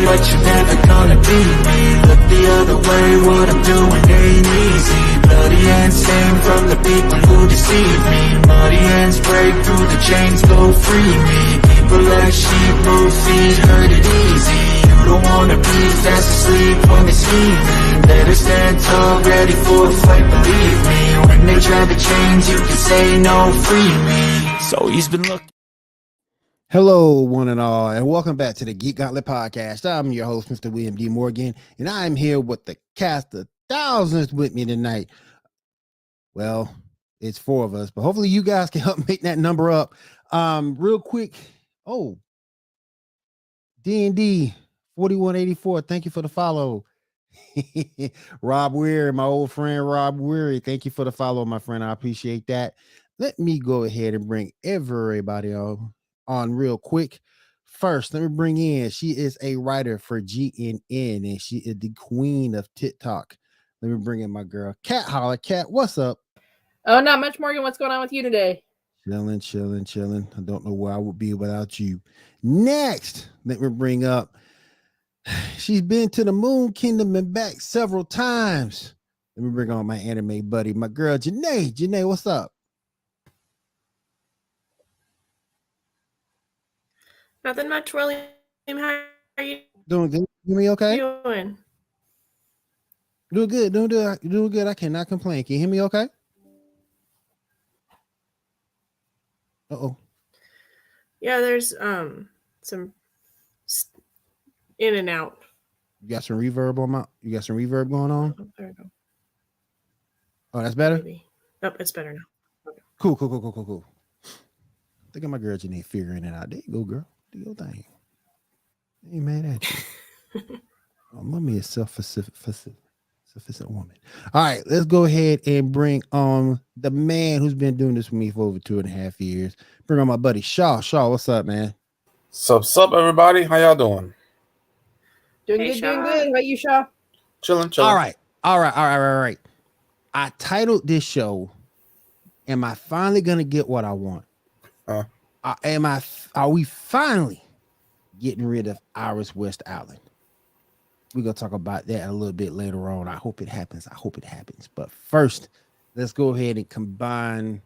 but you're never gonna be me. Look the other way, what I'm doing ain't easy. Bloody hands stained from the people who deceive me. Muddy hands break through the chains, go free me. People like sheep move feet, hurt it easy. You don't wanna be fast asleep when they see me. Better stand tall, ready for a fight, believe me. When they try to change, you can say no, free me. So he's been looking. Hello, one and all, and welcome back to the Geek Gauntlet Podcast. I'm your host, Mr. William D. Morgan, and I'm here with the cast of thousands with me tonight. Well, it's 4 of us, but hopefully you guys can help make that number up. Real quick. Oh, D&D 4184. Thank you for the follow. Rob Weary, my old friend Rob Weary. Thank you for the follow, my friend. I appreciate that. Let me go ahead and bring everybody on real quick. First, let me bring in, she is a writer for GNN and she is the queen of TikTok. Let me bring in my girl Cat Holler. Cat, what's up? Oh, not much, Morgan. What's going on with you today? Chilling. I don't know where I would be without you. Next, let me bring up, she's been to the Moon Kingdom and back several times. Let me bring on my anime buddy, my girl Janae. Janae, what's up? Nothing much, William. How are you Doing good? You me okay? doing? Doing good. I cannot complain. Can you hear me okay? Uh-oh. Yeah, there's some in and out. You got some reverb going on? Oh, there we go. Oh, that's better? Maybe. Nope, it's better now. Okay. Cool. Think of my girl Janae figuring it out. There you go, girl. Do your thing. Ain't mad at you. Mommy is sufficient woman. All right, let's go ahead and bring on the man who's been doing this with me for over 2.5 years. Bring on my buddy Shaw. Shaw, what's up, man? Sup, everybody? How y'all doing? Doing Hey, good. Shaw. How about you, Shaw? Chilling. All right. I titled this show, Am I Finally Gonna Get What I Want? Are we finally getting rid of Iris West Island? We're gonna talk about that a little bit later on. I hope it happens. But first, let's go ahead and combine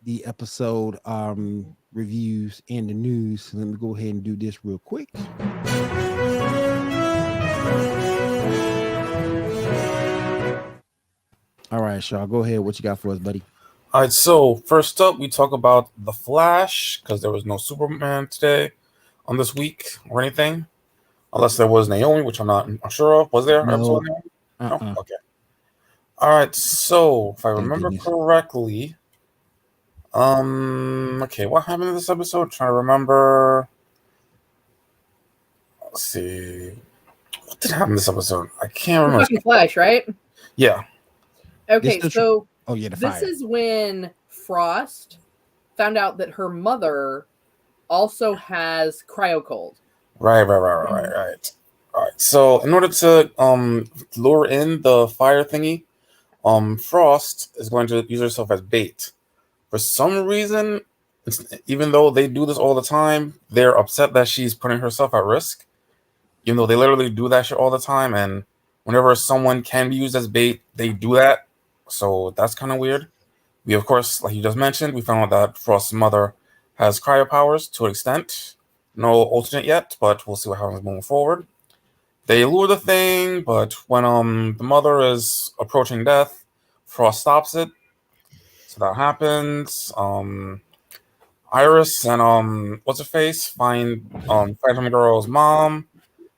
the episode reviews and the news. Let me go ahead and do this real quick. All right, Shaw, go ahead. What you got for us, buddy? All right, so first up, we talk about The Flash, because there was no Superman today on this week or anything. Unless there was Naomi, which I'm not sure of. Was there? No. No? Okay. All right, so if I remember correctly, okay, what happened in this episode? I'm trying to remember. Let's see. What did happen in this episode? I can't remember. Fucking Flash, right? Yeah. Okay, so the this fire. is when Frost found out that her mother also has cryocold. Right. All right. So in order to lure in the fire thingy, Frost is going to use herself as bait. For some reason, even though they do this all the time, they're upset that she's putting herself at risk. Even though they literally do that shit all the time, and whenever someone can be used as bait, they do that. So that's kind of weird. We, of course, like you just mentioned, we found out that Frost's mother has cryo powers to an extent. No alternate yet, but we'll see what happens moving forward. They lure the thing, but when the mother is approaching death, Frost stops it. So that happens. Iris and what's her face find Phantom Girl's mom.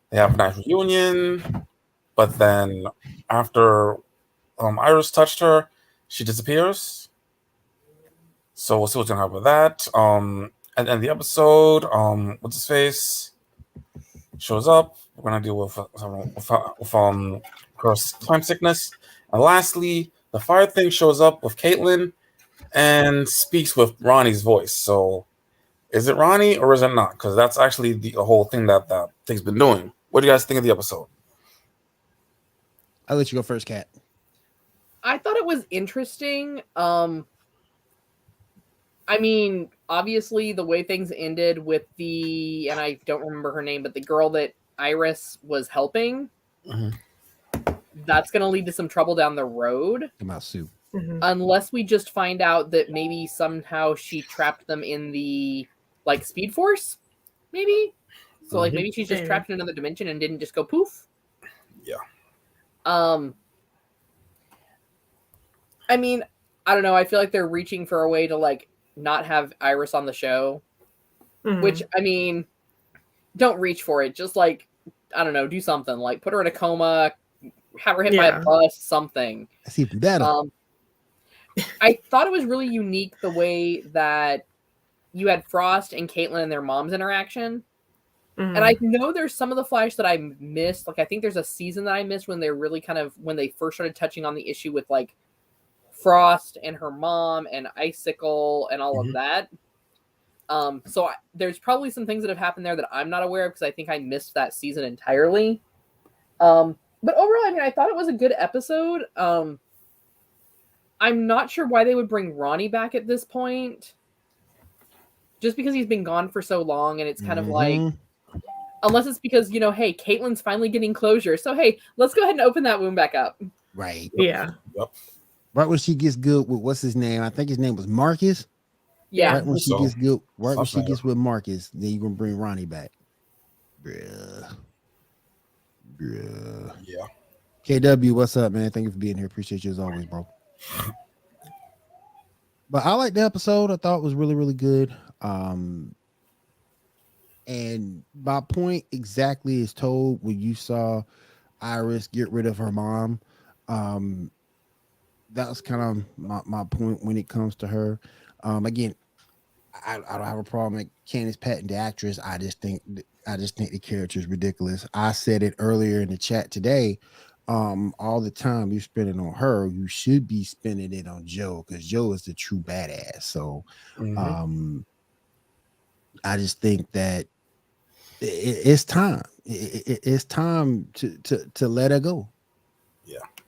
They have a nice reunion, but then after Iris touched her, she disappears. So we'll see what's gonna happen with that. And the episode, what's his face shows up. We're gonna deal with her time sickness, and lastly, the fire thing shows up with Caitlin and speaks with Ronnie's voice. So, is it Ronnie or is it not? Because that's actually the whole thing that thing's been doing. What do you guys think of the episode? I'll let you go first, Kat. I thought it was interesting. I mean, obviously, the way things ended with and I don't remember her name, but the girl that Iris was helping, Mhm. that's going to lead to some trouble down the road. Come out soup. Mhm. Unless we just find out that maybe somehow she trapped them in the like Speed Force, maybe. So like Mhm. maybe she's just Maybe. trapped in another dimension and didn't just go poof. Yeah. I mean, I don't know. I feel like they're reaching for a way to like not have Iris on the show, Mhm. which I mean, don't reach for it. Just like I don't know, do something like put her in a coma, have her hit by a Yeah. bus, something. That's even better. I thought it was really unique the way that you had Frost and Caitlin and their mom's interaction. Mhm. And I know there's some of the Flash that I missed. Like I think there's a season that I missed when they're really kind of when they first started touching on the issue with like Frost and her mom and Icicle and all of that. So there's probably some things that have happened there that I'm not aware of because I think I missed that season entirely. But overall, I mean, I thought it was a good episode. I'm not sure why they would bring Ronnie back at this point. Just because he's been gone for so long, and it's kind of like, Mhm. unless it's because, you know, hey, Caitlin's finally getting closure. So, hey, let's go ahead and open that wound back up. Right. Yeah. Right when she gets good with what's his name? I think his name was Marcus. Yeah. Right when she So, gets good, right when she something. gets with Marcus, then you're gonna bring Ronnie back. Bruh. Yeah. KW, what's up, man? Thank you for being here. Appreciate you as always, bro. But I like the episode. I thought it was really, really good. And my point exactly is told when you saw Iris get rid of her mom. That was kind of my point when it comes to her. Again, I don't have a problem with Candice Patton, the actress. I just think the character is ridiculous. I said it earlier in the chat today. All the time you spend it on her, you should be spending it on Joe because Joe is the true badass. So, Mhm. I just think that it's time. It's time to let her go.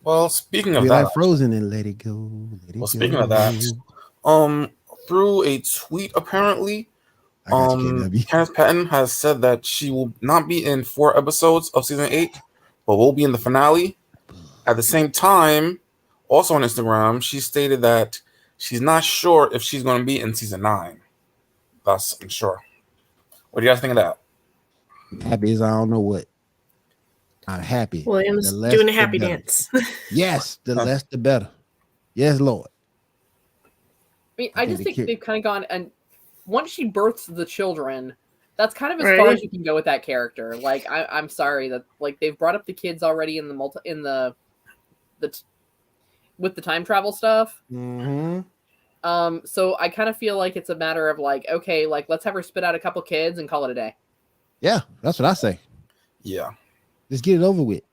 Well, speaking of Be that, like Frozen and let it go. Let it well, go. speaking of that, through a tweet apparently, I got you, KW. Candice Patton has said that she will not be in 4 episodes of season 8, but will be in the finale. At the same time, also on Instagram, she stated that she's not sure if she's going to be in season 9. That's unsure. What do you guys think of that? Happy as I don't know what. I'm happy. Williams The less, doing a the happy better. dance. Yes, the less the better. Yes, Lord. I mean, I just think they've kind of gone, and once she births the children, that's kind of as far as you can go with that character. Like, I'm sorry that like they've brought up the kids already in the with the time travel stuff. Mm-hmm. So I kind of feel like it's a matter of like, okay, like let's have her spit out a couple kids and call it a day. Yeah, that's what I say. Yeah. Let's get it over with.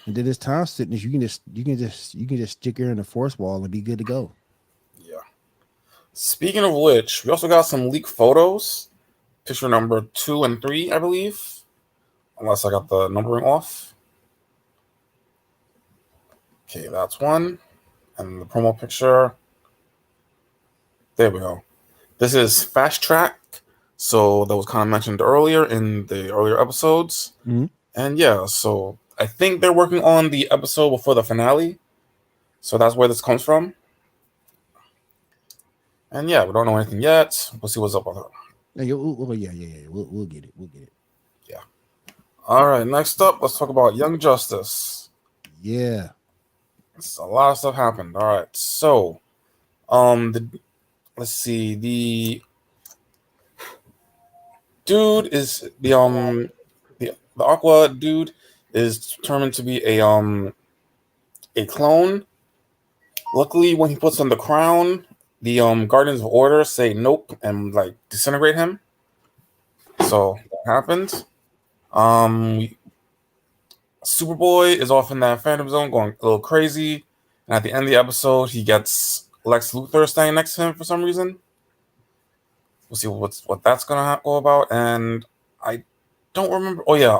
And then this time sickness, you can just stick her in the force wall and be good to go. Yeah. Speaking of which, we also got some leaked photos. Picture number 2 and 3, I believe. Unless I got the numbering off. Okay, that's one. And the promo picture. There we go. This is Fast Track. So that was kind of mentioned earlier in the earlier episodes. Mhm. And yeah, so I think they're working on the episode before the finale. So that's where this comes from. And yeah, we don't know anything yet. We'll see what's up with her. Yeah. We'll get it. Yeah. All right, next up, let's talk about Young Justice. Yeah. A lot of stuff happened. All right, so let's see. The dude is the Aqua dude is determined to be a clone. Luckily, when he puts on the crown, the Guardians of Order say nope and like disintegrate him. So that happened. Superboy is off in that Phantom Zone going a little crazy, and at the end of the episode, he gets Lex Luthor standing next to him for some reason. We'll see what that's gonna go about, and I don't remember. Oh yeah,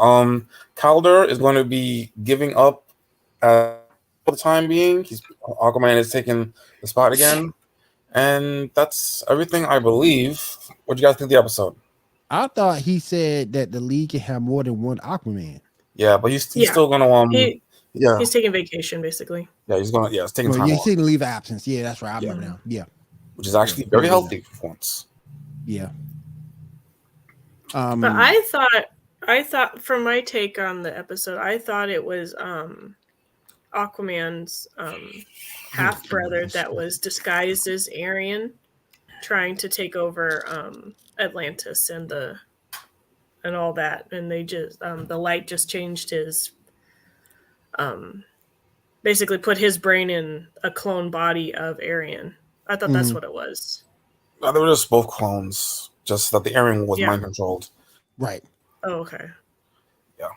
Calder is going to be giving up for the time being. Aquaman is taking the spot again, and that's everything I believe. What do you guys think of the episode? I thought he said that the league can have more than one Aquaman. Yeah, but he's Yeah. still gonna He's taking vacation basically. yeah, he's taking Well, time yeah, off, he's taking leave of absence. Yeah, that's right. I Yeah. remember now. Yeah, which is actually very healthy for once. yeah. But I thought from my take on the episode, I thought it was Aquaman's half brother that was disguised as Arian, trying to take over Atlantis and all that, and they just the light just changed his basically put his brain in a clone body of Arian. I thought that's what it was. No, they were just both clones, just that the Aryan was mind controlled. Right. Oh, okay. Yeah.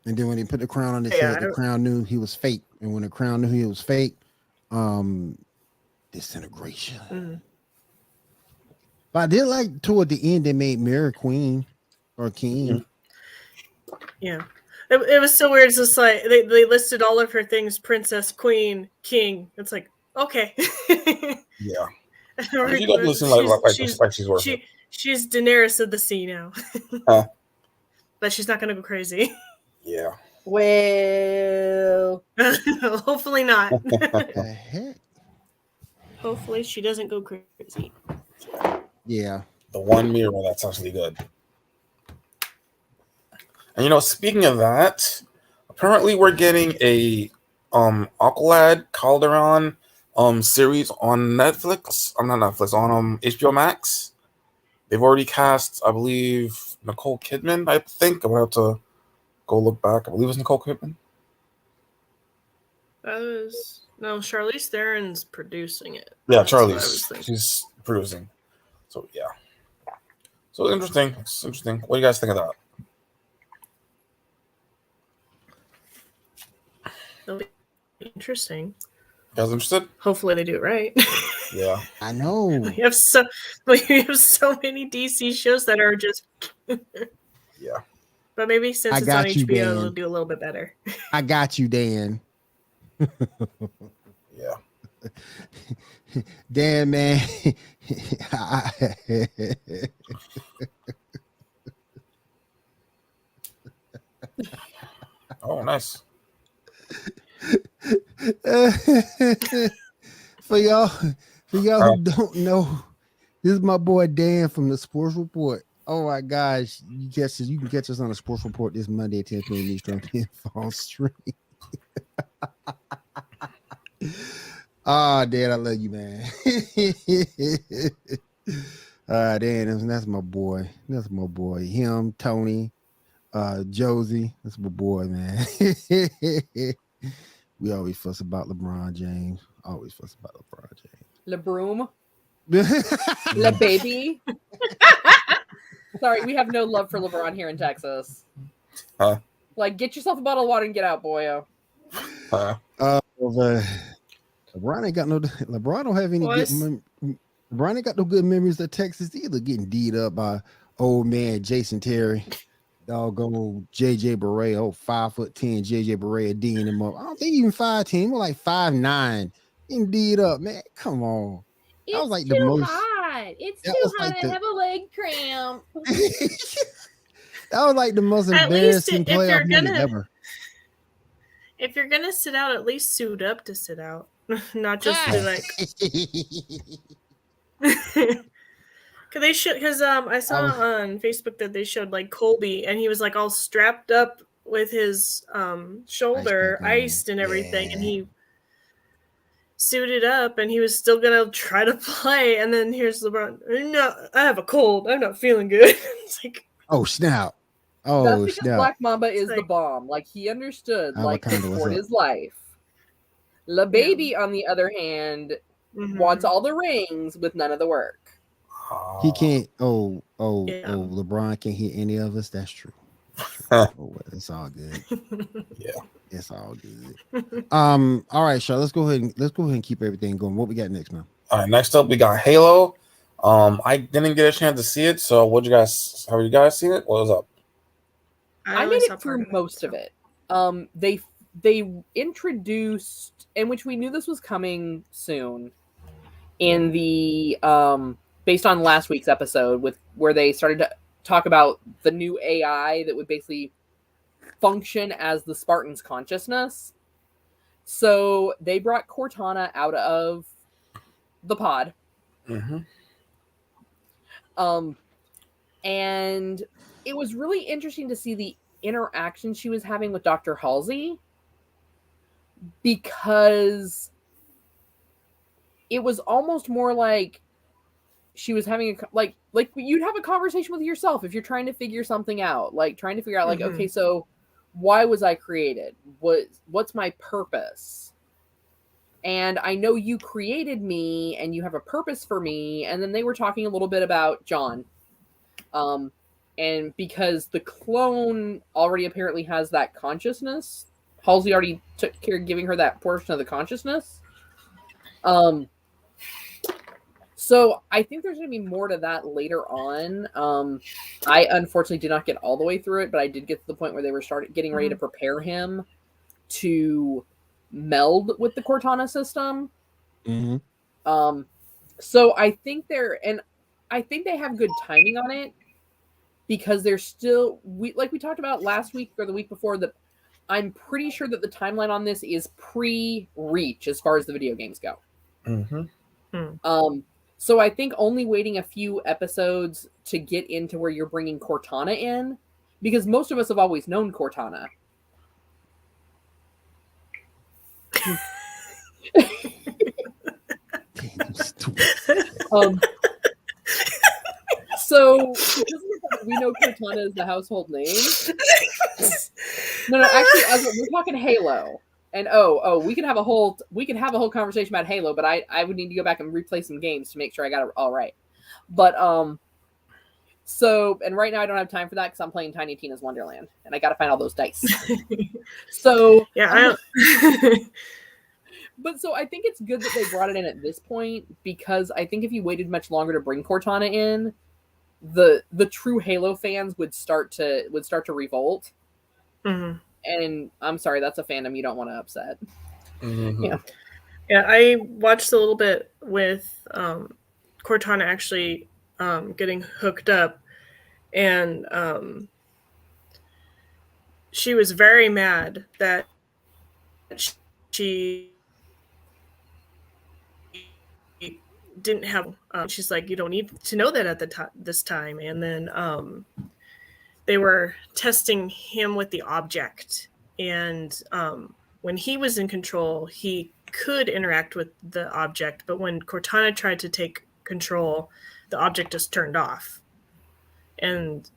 And then when they put the crown on his head, the crown knew he was fake. And when the crown knew he was fake, disintegration. Mm-hmm. But I did like toward the end they made Mary Queen or King. Yeah. It was so weird. It's just like they listed all of her things: princess, queen, king. It's like, okay. Yeah. She definitely seems like she's worth it. She's Daenerys of the sea now. But she's not going to go crazy. Yeah. Well, hopefully not. What the heck? Hopefully she doesn't go crazy. Yeah. The one mirror that's actually good. And speaking of that, apparently we're getting a Aqualad Calderon series on Netflix. Not Netflix, on HBO Max. They've already cast, I believe, Nicole Kidman, I think. I'm going to have to go look back. I believe it's Nicole Kidman. No, Charlize Theron's producing it. Yeah, Charlize. She's producing. So, yeah. So, interesting. It's interesting. What do you guys think of that? It'll be interesting. You guys interested? Hopefully they do it right. Yeah. I know. We have so many DC shows that are just Yeah. But maybe since it's on HBO, it'll do a little bit better. I got you, Dan. Yeah. Dan, man. Oh, nice. For y'all who don't know, this is my boy Dan from the Sports Report. Oh my gosh, you can catch us on the Sports Report this Monday at 10 p.m. Eastern fall stream. Dan, I love you, man. Dan, that's my boy. That's my boy. Him, Tony, Josie. That's my boy, man. We always fuss about LeBron James. Always fuss about LeBron James. LeBroom. Le baby. Sorry, we have no love for LeBron here in Texas. Like, get yourself a bottle of water and get out, boyo. LeBron ain't got no. LeBron don't have any good. LeBron ain't got no good memories of Texas either. Getting beat up by old man Jason Terry, doggone JJ Barea, 5'10" JJ Barea D'ing him up. I don't think even 5'10", more like 5'9". Getting beat up, man. Come on. It's was like too the most hot. It's too hot. I have a leg cramp. That was like the most embarrassing playoff movie ever. If you're gonna sit out, at least suit up to sit out, not just be like. Because I saw on Facebook that they showed like Colby, and he was like all strapped up with his shoulder iced and everything, and he suited up, and he was still gonna try to play. And then here's LeBron. No, I have a cold. I'm not feeling good. It's like, oh snap! Oh, that's because snap. Black Mamba is the bomb. Like, he understood, like, for his life. La Baby, on the other hand, wants all the rings with none of the work. He can't. LeBron can't hit any of us. That's true. It's all good. Yeah, it's all good. All right, Sean. Let's go ahead and keep everything going. What we got next, man? All right, next up we got Halo. I didn't get a chance to see it, so have you guys seen it? What was up? I made it through most of it. They introduced, and which we knew this was coming soon, in the based on last week's episode where they started talk about the new AI that would basically function as the Spartan's consciousness. So they brought Cortana out of the pod. Mm-hmm. And it was really interesting to see the interaction she was having with Dr. Halsey, because it was almost more like she was having like you'd have a conversation with yourself if you're trying to figure something out, like trying to figure out like, okay, so why was I created? What's my purpose? And I know you created me and you have a purpose for me. And then they were talking a little bit about John. And because the clone already apparently has that consciousness, Halsey already took care of giving her that portion of the consciousness. So I think there's going to be more to that later on. I unfortunately did not get all the way through it, but I did get to the point where they were getting ready to prepare him to meld with the Cortana system. Mm-hmm. So I think I think they have good timing on it, because they're still, we talked about last week or the week before, that I'm pretty sure that the timeline on this is pre-Reach as far as the video games go. So I think only waiting a few episodes to get into where you're bringing Cortana in, because most of us have always known Cortana. So we know Cortana is the household name. No, actually, we're talking Halo, and we could have a whole conversation about Halo, but I would need to go back and replay some games to make sure I got it all right. But so, and right now I don't have time for that because I'm playing Tiny Tina's Wonderland, and I got to find all those dice. So yeah, But so I think it's good that they brought it in at this point, because I think if you waited much longer to bring Cortana in, the true Halo fans would start to revolt. And I'm sorry, that's a fandom you don't want to upset. Yeah, I watched a little bit with Cortana actually getting hooked up, and she was very mad that she didn't have she's like, you don't need to know that at this time. And then they were testing him with the object, and when he was in control, he could interact with the object, but when Cortana tried to take control, the object just turned off. And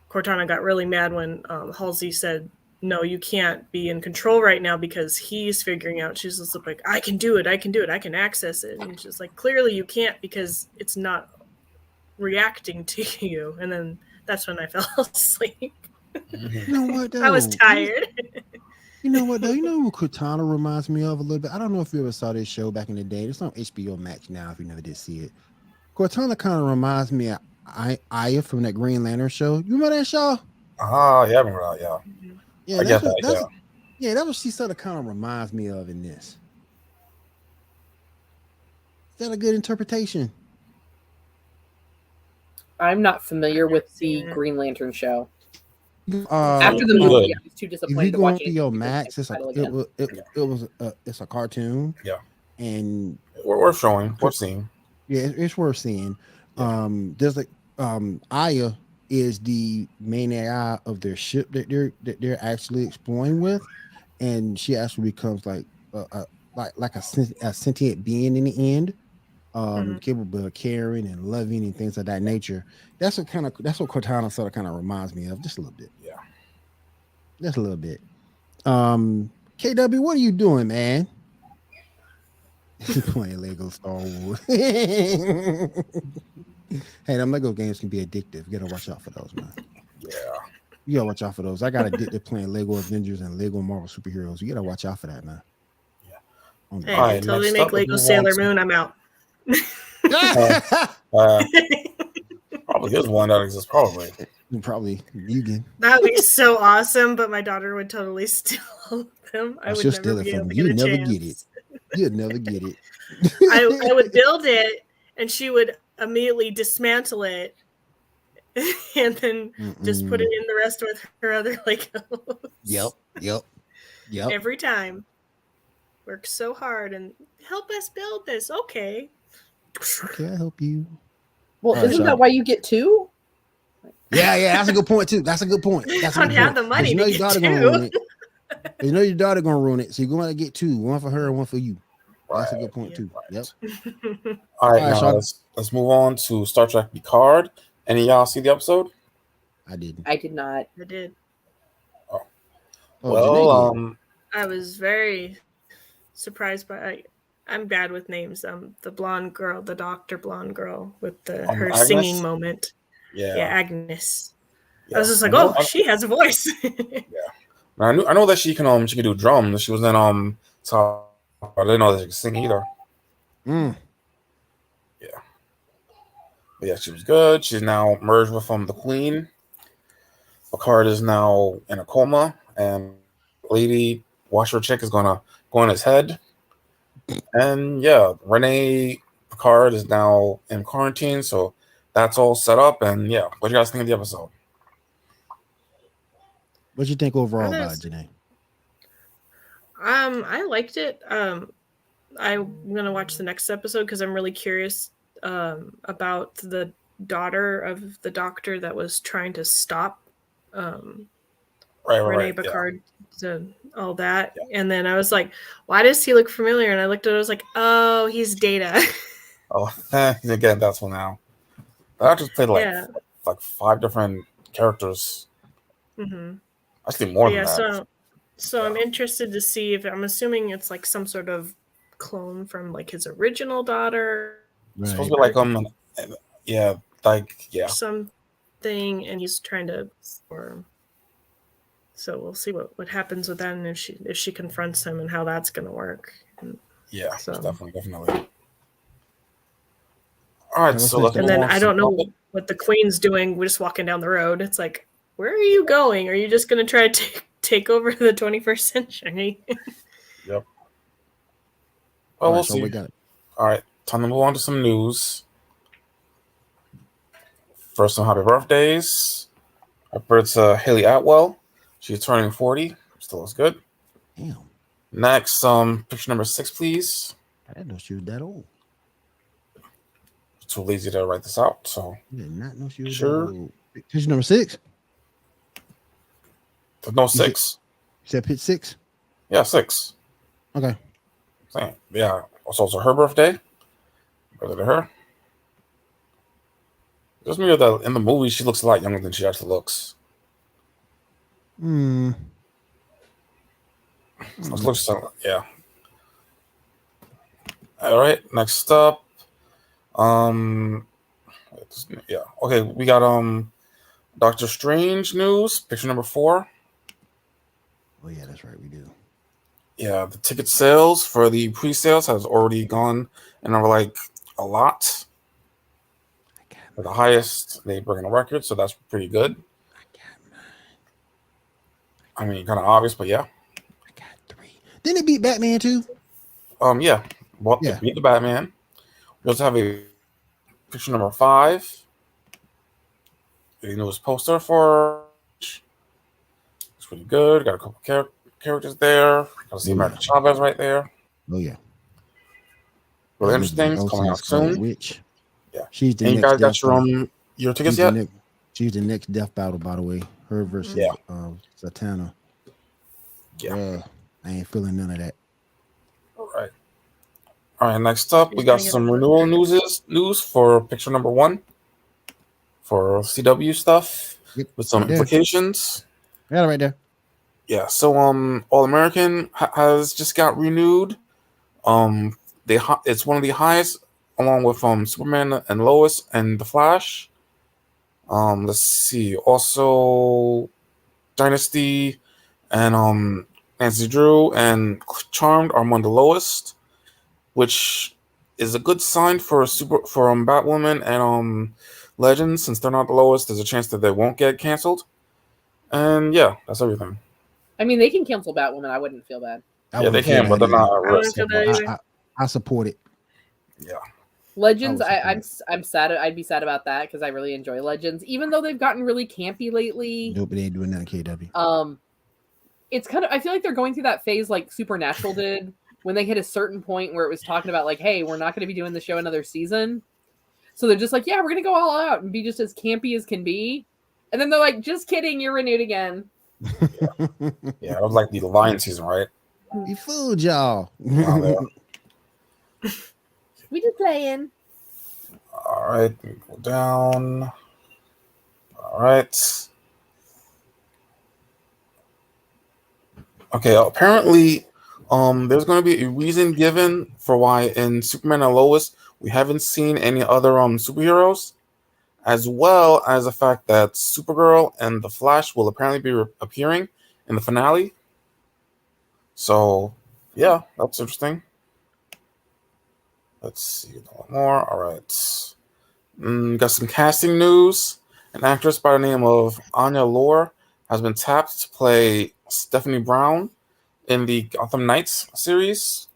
Cortana got really mad when Halsey said, no, you can't be in control right now because he's figuring out. She's just like, I can do it, I can access it. And she's like, clearly you can't, because it's not reacting to you. And then that's when I fell asleep. You know what, though? I was tired. You know what, though? You know what Cortana reminds me of a little bit? I don't know if you ever saw this show back in the day. It's on HBO Max now, if you never did see it. Cortana kind of reminds me of Aya from that Green Lantern show. You remember that show? Yeah, I remember that, yeah. Yeah, that's what she sort of kind of reminds me of in this. Is that a good interpretation? I'm not familiar with the Green Lantern show. After the movie, I was too disappointed to watch it. Your Max, it's a cartoon. Yeah, and we're showing, we're seeing. Yeah, it's worth seeing. There's like Aya is the main AI of their ship that they're actually exploring with, and she actually becomes like a sentient being in the end, capable of caring and loving and things of that nature. That's what Cortana sort of kind of reminds me of, just a little bit. Yeah, just a little bit. KW, what are you doing, man? Playing Lego Star Wars. Hey, them Lego games can be addictive. You gotta watch out for those, man. Yeah. You gotta watch out for those. I got addicted playing Lego Avengers and Lego Marvel superheroes. You gotta watch out for that, man. Yeah. Hey, right, until they make Lego Sailor Moon, I'm out. Probably here's one that exists. Probably vegan. That would be so awesome, but my daughter would totally steal them. I would never be able to get a chance. Get it. You'd never get it. I would build it, and she would immediately dismantle it and then just put it in the rest with her other Legos. Yep. Every time. Work so hard and help us build this. Okay. Okay, I'll help you. Well, All isn't right, that why you get 2? Yeah, that's a good point too. That's a good point. I don't have the money to get daughter 2. gonna ruin it. You know your daughter gonna ruin it, so you're gonna get 2, one for her and one for you. That's a good point too. Yep. All right, now let's move on to Star Trek Picard. Any of y'all see the episode? I didn't. I did not. I did. Oh, Well, I was very surprised by. I'm bad with names. The blonde girl, the doctor blonde girl with her Agnes? singing moment. Yeah, Agnes. Yeah. I was just like, she has a voice. I know that she can do drums. She was in so I didn't know that she could sing either. Mm. Yeah. But yeah, she was good. She's now merged with the Queen. Picard is now in a coma, and Lady Washer Chick is gonna go on his head. And yeah, Renee Picard is now in quarantine, so that's all set up. And yeah, what do you guys think of the episode? What you think overall about it, Janae? I liked it. I'm gonna watch the next episode because I'm really curious about the daughter of the doctor that was trying to stop Renee Picard to all that. Yeah. And then I was like, why does he look familiar? And I looked at it, I was like, oh, he's Data. Oh, again, that's one now. I just played like 5 different characters. Mm-hmm. Actually, more than that. So I'm interested to see if I'm assuming it's like some sort of clone from like his original daughter. Right. It's supposed to be like something, and he's trying to. So we'll see what happens with that, and if she confronts him, and how that's going to work. Yeah, so. Definitely. All right, so and then I don't know what the Queen's doing. We're just walking down the road. It's like, where are you going? Are you just going to try to take over the 21st century? Yep. Well, we'll see. All right, time to move on to some news. First, some happy birthdays. Happy birthday to Haley Atwell. She's turning 40. Still looks good. Damn. Next, picture number 6, please. I didn't know she was that old. Too lazy to write this out, so. I did not know she was that old. Picture number 6? No, 6. You said pitch 6? Yeah, 6. Okay. Same. Yeah. Also her birthday. Birthday to her. Just me that in the movie she looks a lot younger than she actually looks. Looks yeah. All right. Next up. Yeah. Okay. We got Doctor Strange news. Picture number 4. Oh yeah, that's right. We do. Yeah, the ticket sales for the pre-sales has already gone and are like a lot. The highest they bring in a record, so that's pretty good. I mean, kind of obvious, but yeah. I got 3. Didn't it beat Batman too? Yeah. Well, yeah. Beat the Batman. We also have a picture number 5. A newest poster for. It's pretty good. Got a couple characters there. Got to see America Chavez right there. Oh yeah. Really interesting. It's coming out soon. Witch. Yeah. She's the next. You guys got your tickets yet? She's the next death battle, by the way. Her versus Zatanna. Yeah. I ain't feeling none of that. All right. Next up, we got some renewal news for picture number 1 for CW stuff with some implications. Yeah, right there. Yeah. So All American has just got renewed. It's one of the highest, along with Superman and Lois and The Flash. Let's see. Also, Dynasty and Nancy Drew and Charmed are among the lowest, which is a good sign for Batwoman and Legends. Since they're not the lowest, there's a chance that they won't get canceled. And yeah, that's everything. I mean, they can cancel Batwoman. I wouldn't feel bad. Yeah, they can, but they're not at risk. I support it. Yeah. Legends, I I'm was I'm sad. I'd be sad about that because I really enjoy Legends, even though they've gotten really campy lately. Nope, they ain't doing that, KW. It's kind of, I feel like they're going through that phase like Supernatural did when they hit a certain point where it was talking about like, hey, we're not going to be doing the show another season. So they're just like, yeah, we're going to go all out and be just as campy as can be. And then they're like, just kidding, you're renewed again. Yeah, it was like the Lion season, right? You fooled y'all. We just playing. All right, go down. All right. Okay, apparently, there's going to be a reason given for why in Superman and Lois we haven't seen any other superheroes, as well as the fact that Supergirl and the Flash will apparently be appearing in the finale. So, yeah, that's interesting. Let's see a lot more. All right. Got some casting news. An actress by the name of Anya Lore has been tapped to play Stephanie Brown in the Gotham Knights series.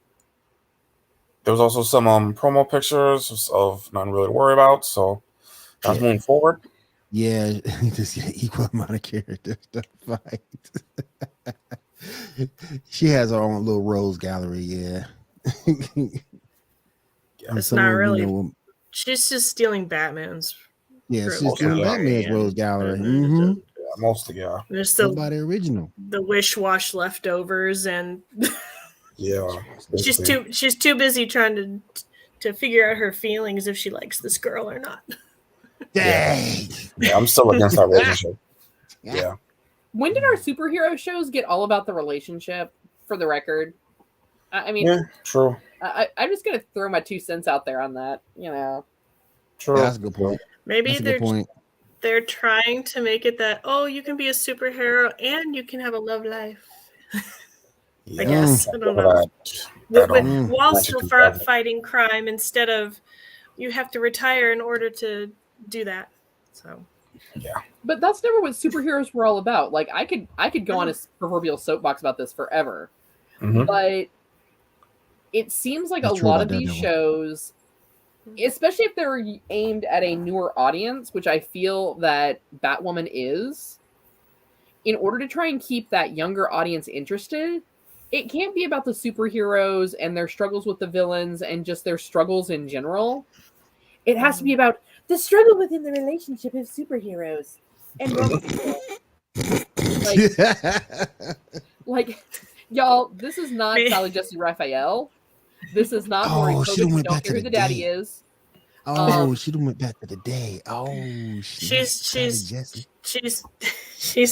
There was also some promo pictures of nothing really to worry about, so that's moving forward. Yeah, just get an equal amount of characters to fight. She has her own little rose gallery, yeah. It's not really. She's just stealing Batman's. Yeah, she's stealing Batman's rose gallery. Yeah, mostly, yeah. There's nobody original. The wish-wash leftovers, and yeah, she's too busy trying to figure out her feelings if she likes this girl or not. Dang. Yeah, I'm still against that relationship. Yeah. When did our superhero shows get all about the relationship? For the record, I mean, yeah, true. I'm just gonna throw my 2 cents out there on that. You know, true. Yeah, that's a good point. Maybe they're trying to make it that you can be a superhero and you can have a love life. Yeah. I guess I don't know. While still fighting crime, instead of you have to retire in order to do that. So. Yeah. But that's never what superheroes were all about. Like I could go on a proverbial soapbox about this forever. Mm-hmm. But it seems like a lot of these shows, especially if they're aimed at a newer audience, which I feel that Batwoman is, in order to try and keep that younger audience interested, it can't be about the superheroes and their struggles with the villains and just their struggles in general. It has to be about the struggle within the relationship of superheroes and like y'all, this is not Sally Jesse Raphael. This is not Maury Povich. Don't care who the daddy is. Oh, she went back to the day. Oh, she's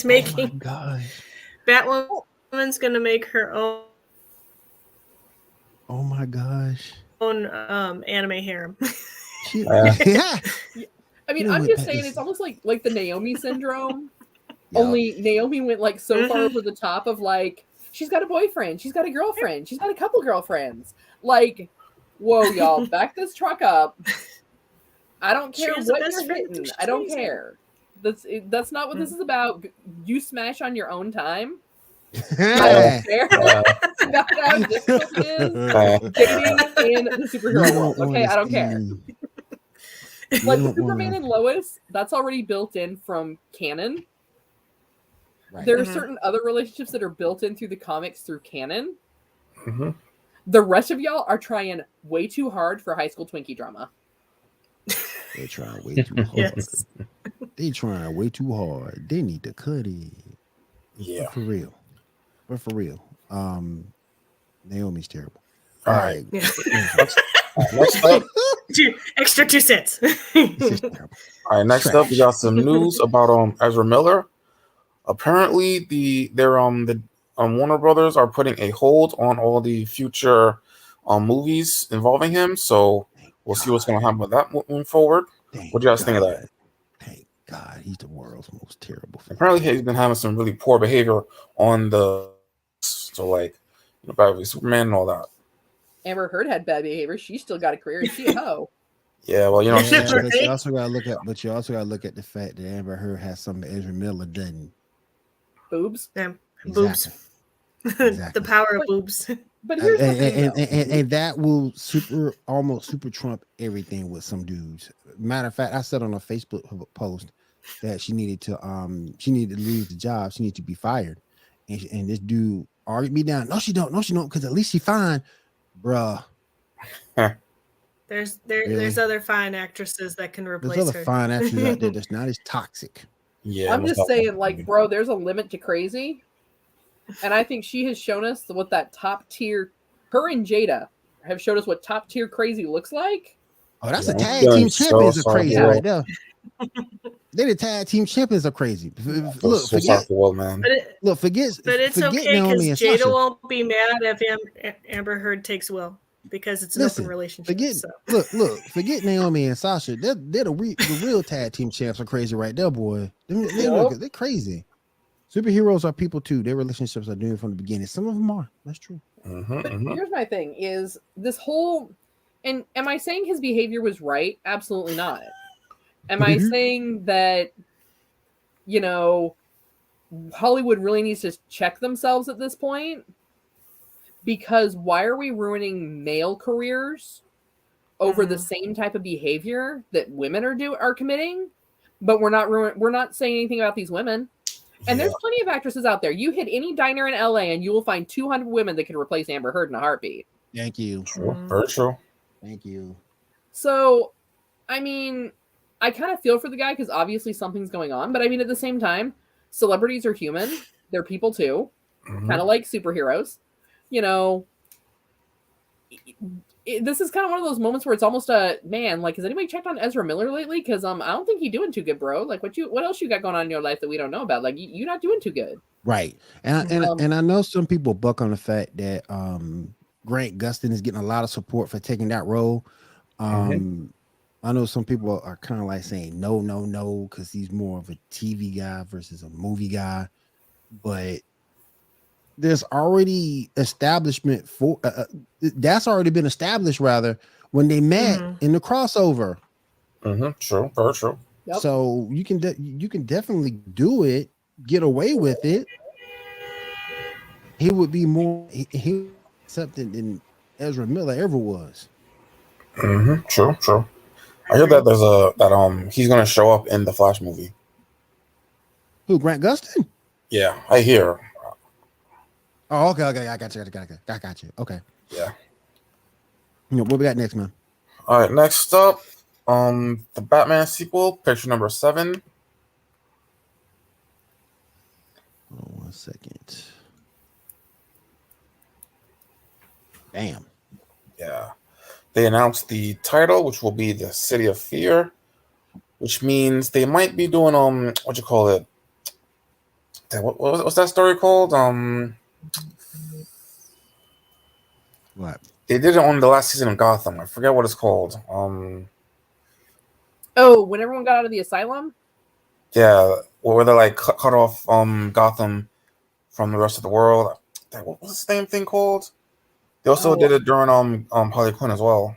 making. Oh my gosh. Batwoman's gonna make her own. Oh my gosh. Own anime harem. Yeah. I mean, I'm just saying it's almost like the Naomi syndrome. Yep. Only Naomi went like so far over the top of like she's got a boyfriend, she's got a girlfriend, she's got a couple girlfriends. Like, whoa, y'all, back this truck up. I don't care what you're hitting. I don't care. That's not what this is about. You smash on your own time. I don't care about how difficult it is dating in the superhero world. Okay, I don't care. Like Superman and Lois, that's already built in from canon. Right. There are certain other relationships that are built in through the comics through canon. Mm-hmm. The rest of y'all are trying way too hard for high school Twinkie drama. They're trying way too hard. Yes. They trying way too hard. They need to cut it. Yeah. But for real. Naomi's terrible. All right. Next up. Extra 2 cents. All right. Next up, we got some news about Ezra Miller. Apparently, the Warner Brothers are putting a hold on all the future movies involving him. So we'll see what's going to happen with that moving forward. What do you guys think of that? Thank God, he's the world's most terrible film. Apparently, he's been having some really poor behavior on the bad Superman and all that. Amber Heard had bad behavior. She still got a career. Is she a hoe? Yeah, well, but you also got to look at the fact that Amber Heard has something Ezra Miller doesn't. Boobs. Yeah, boobs. Exactly. The power of boobs. But here's the thing, and that will almost super trump everything with some dudes. Matter of fact, I said on a Facebook post that she needed to lose the job. She needed to be fired. And this dude argued me down. No, she don't, because at least she fine, bruh. There's other fine actresses that can replace her. There's other fine actresses out there that's not as toxic. Yeah, I'm just saying, like, bro, there's a limit to crazy. And I think she has shown us what that top tier, her and Jada have showed us what top tier crazy looks like. Oh, that's a tag team champions are crazy right there. They the tag team champions are crazy. Look, forget it's okay because Jada won't be mad if Amber Heard takes Will because it's an open relationship. Forget Naomi and Sasha. They're the real tag team champs are crazy right there, boy. They're crazy. Superheroes are people too. Their relationships are doing from the beginning. Some of them are. That's true. Here's my thing: is this whole, and am I saying his behavior was right? Absolutely not. Am I saying that, Hollywood really needs to check themselves at this point? Because why are we ruining male careers over the same type of behavior that women are committing? But we're not saying anything about these women. And there's plenty of actresses out there. You hit any diner in LA and you will find 200 women that can replace Amber Heard in a heartbeat. Thank you. True. Very true. Thank you. So, I mean, I kind of feel for the guy because obviously something's going on. But I mean, at the same time, celebrities are human. They're people too. Kind of like superheroes. This is kind of one of those moments where it's almost has anybody checked on Ezra Miller lately? Because I don't think he's doing too good, bro. Like, what else you got going on in your life that we don't know about? Like, you're not doing too good. Right. And I know some people buck on the fact that Grant Gustin is getting a lot of support for taking that role. I know some people are kind of like saying no, because he's more of a TV guy versus a movie guy. But there's already establishment for that's already been established rather when they met in the crossover. True, very true. Yep. So you can definitely do it, get away with it. He would be more accepted than Ezra Miller ever was. True. I heard that he's gonna show up in the Flash movie. Who, Grant Gustin? Yeah, I hear. Oh, okay. I got you. Okay. Yeah. What we got next, man? All right. Next up, the Batman sequel, picture number 7. Oh, 1 second. Damn. Yeah. They announced the title, which will be The City of Fear, which means they might be doing what you call it? What's that story called? What? They did it on the last season of Gotham. I forget what it's called. When everyone got out of the asylum? Yeah, where they like cut off Gotham from the rest of the world. What's the same thing called? They also did it during Harley Quinn as well.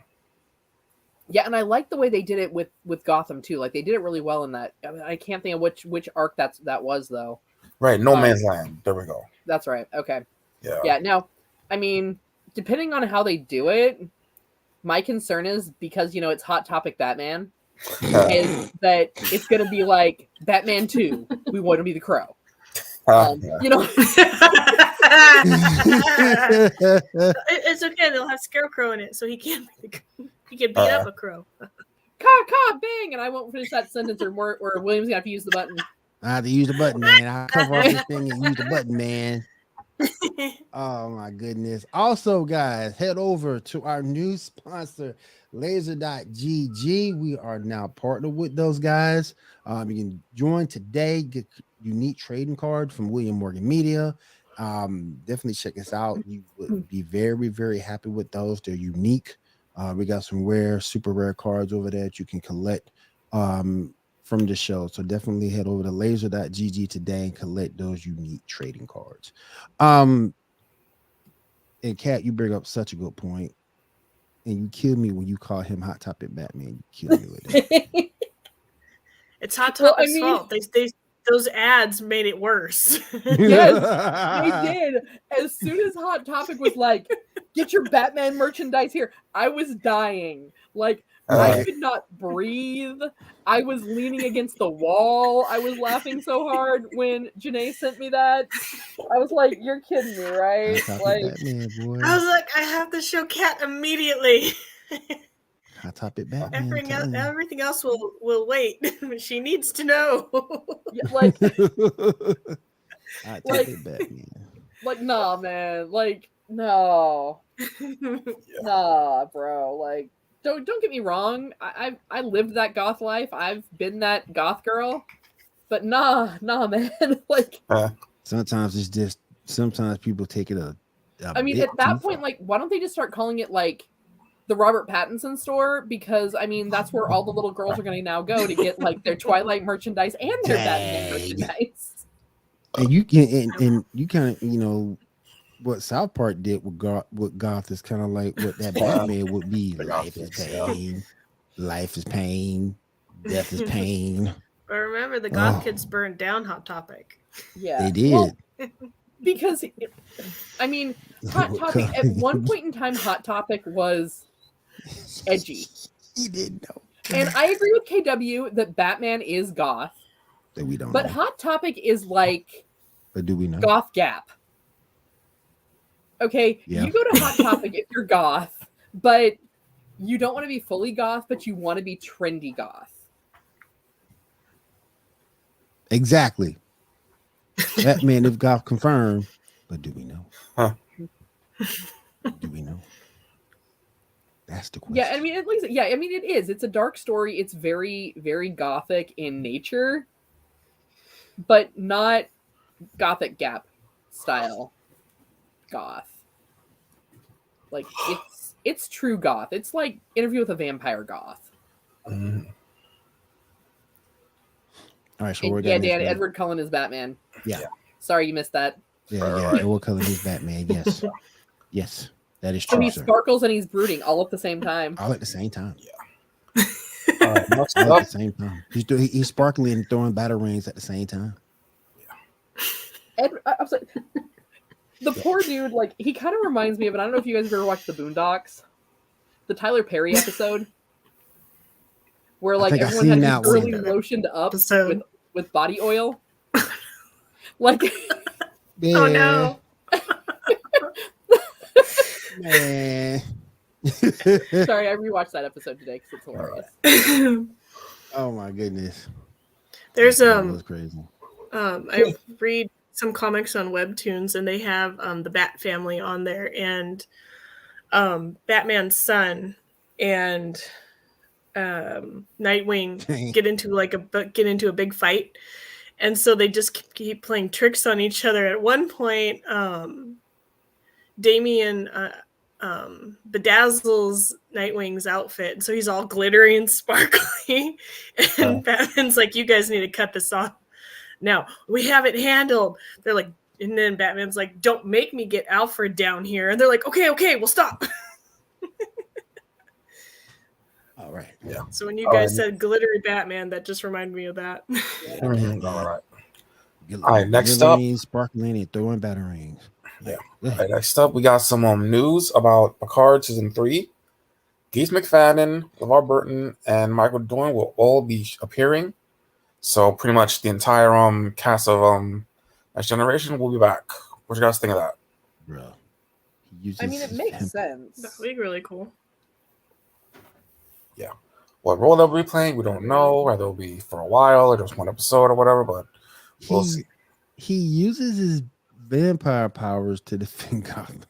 Yeah, and I like the way they did it with Gotham too. Like they did it really well in that. I mean, I can't think of which arc that was though. Right, No Man's Land. There we go. That's right. Okay. Yeah. Yeah. Now, I mean, depending on how they do it, my concern is because it's Hot Topic Batman, is that it's going to be like Batman 2. We want to be the Crow. It's okay. They'll have Scarecrow in it, so he can beat up a crow. Caw, bang, and I won't finish that sentence, or William's gonna have to use the button. I have to use the button, man. I'll cover off this thing and use the button, man. Oh my goodness. Also, guys, head over to our new sponsor, laser.gg. We are now partnered with those guys. You can join today, get unique trading cards from William Morgan Media. Definitely check us out. You would be very, very happy with those. They're unique. We got some super rare cards over there that you can collect from the show. So definitely head over to laser.gg today and collect those unique trading cards. And Kat, you bring up such a good point. And you kill me when you call him Hot Topic Batman. You kill me with it. It's Hot Topic's fault. those ads made it worse. Yes, they did. As soon as Hot Topic was like, "Get your Batman merchandise here," I was dying. Like, I could not breathe. I was leaning against the wall. I was laughing so hard when Janae sent me that. I was like, "You're kidding me, right?" Like, Batman, boy. I was like, I have to show Kat immediately. Hot Topic Batman. Everything else will wait. She needs to know. yeah, like, Hot like- Topic Batman. like, nah, man. Like, no, nah, bro. Like, don't get me wrong. I lived that goth life. I've been that goth girl. But nah, man. Like, Sometimes it's just people take it I mean, at that point, like, why don't they just start calling it like the Robert Pattinson store? Because I mean, that's where all the little girls are going to now go to get like their Twilight merchandise and their Batman merchandise. And you can and you kind of, you know, what South Park did with goth is kind of like what that Batman would be. Life is pain. Life is pain. Death is pain. But remember, the goth kids burned down Hot Topic. Yeah, They did. Well, because I mean, Hot Topic at one point in time, Hot Topic was edgy. He didn't know. And I agree with KW that Batman is goth, That we don't but know. Hot Topic is like But do we know? Goth Gap. Okay, Yeah. you go to Hot Topic if you're goth, but you don't want to be fully goth, but you want to be trendy goth. Exactly. Batman if goth confirmed. But do we know? Huh. Do we know? That's the question. Yeah, I mean, at least, yeah, I mean, it is. It's a dark story. It's very, very gothic in nature, but not Gothic Gap style goth. Like, it's true goth. It's like Interview with a Vampire goth. Mhm. All right, so And we're yeah, Dan, Edward Cullen is Batman. Yeah. Sorry you missed that. Yeah. Edward Cullen is Batman. Yes. Yes. That is So true, he sir. sparkles and he's brooding all at the same time. All at the same time. Next All up, at the same time. He's sparkling and throwing batarangs at the same time. I'm sorry. The poor dude, like, he kind of reminds me of, and I don't know if you guys have ever watched the Boondocks, the Tyler Perry episode, where like think I've everyone seen had that really one. lotioned up Episode. with body oil. Like, Oh no. Man. sorry, I rewatched that episode today because it's hilarious. Oh my goodness. There's That was crazy. I read some comics on Webtoons, and they have the Bat family on there, and Batman's son and Nightwing get into a big fight, and so they just keep playing tricks on each other. At one point, Damian bedazzles Nightwing's outfit, so he's all glittery and sparkly, and Batman's like, "You guys need to cut this off now. We have it handled." They're like, and then Batman's like, "Don't make me get Alfred down here," and they're like, "Okay, we'll stop." All right. Yeah. So when you guys said glittery Batman, that just reminded me of that. All right. All right, next up. Sparkling and throwing batarangs. Yeah. All right, next up, we got some news about Picard Season 3. Gates McFadden, LeVar Burton, and Michael Dorn will all be appearing. So pretty much the entire cast of Next Generation will be back. What you guys think of that? Bro. I mean, it makes sense. That would be really cool. Yeah. What role they'll be playing, we don't know. Whether it'll be for a while or just one episode or whatever, but we'll see. He uses his vampire powers to defend Gotham.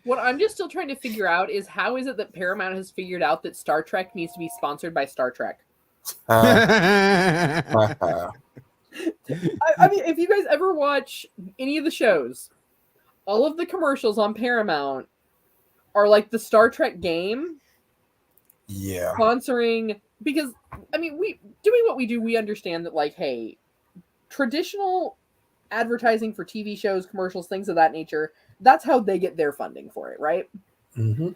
What I'm just still trying to figure out is how is it that Paramount has figured out that Star Trek needs to be sponsored by Star Trek? I mean, if you guys ever watch any of the shows, all of the commercials on Paramount are like the Star Trek game Yeah. sponsoring, because I mean, we doing what we do, we understand that, like, hey, traditional advertising for TV shows, commercials, things of that nature, that's how they get their funding for it, right? Mm-hmm.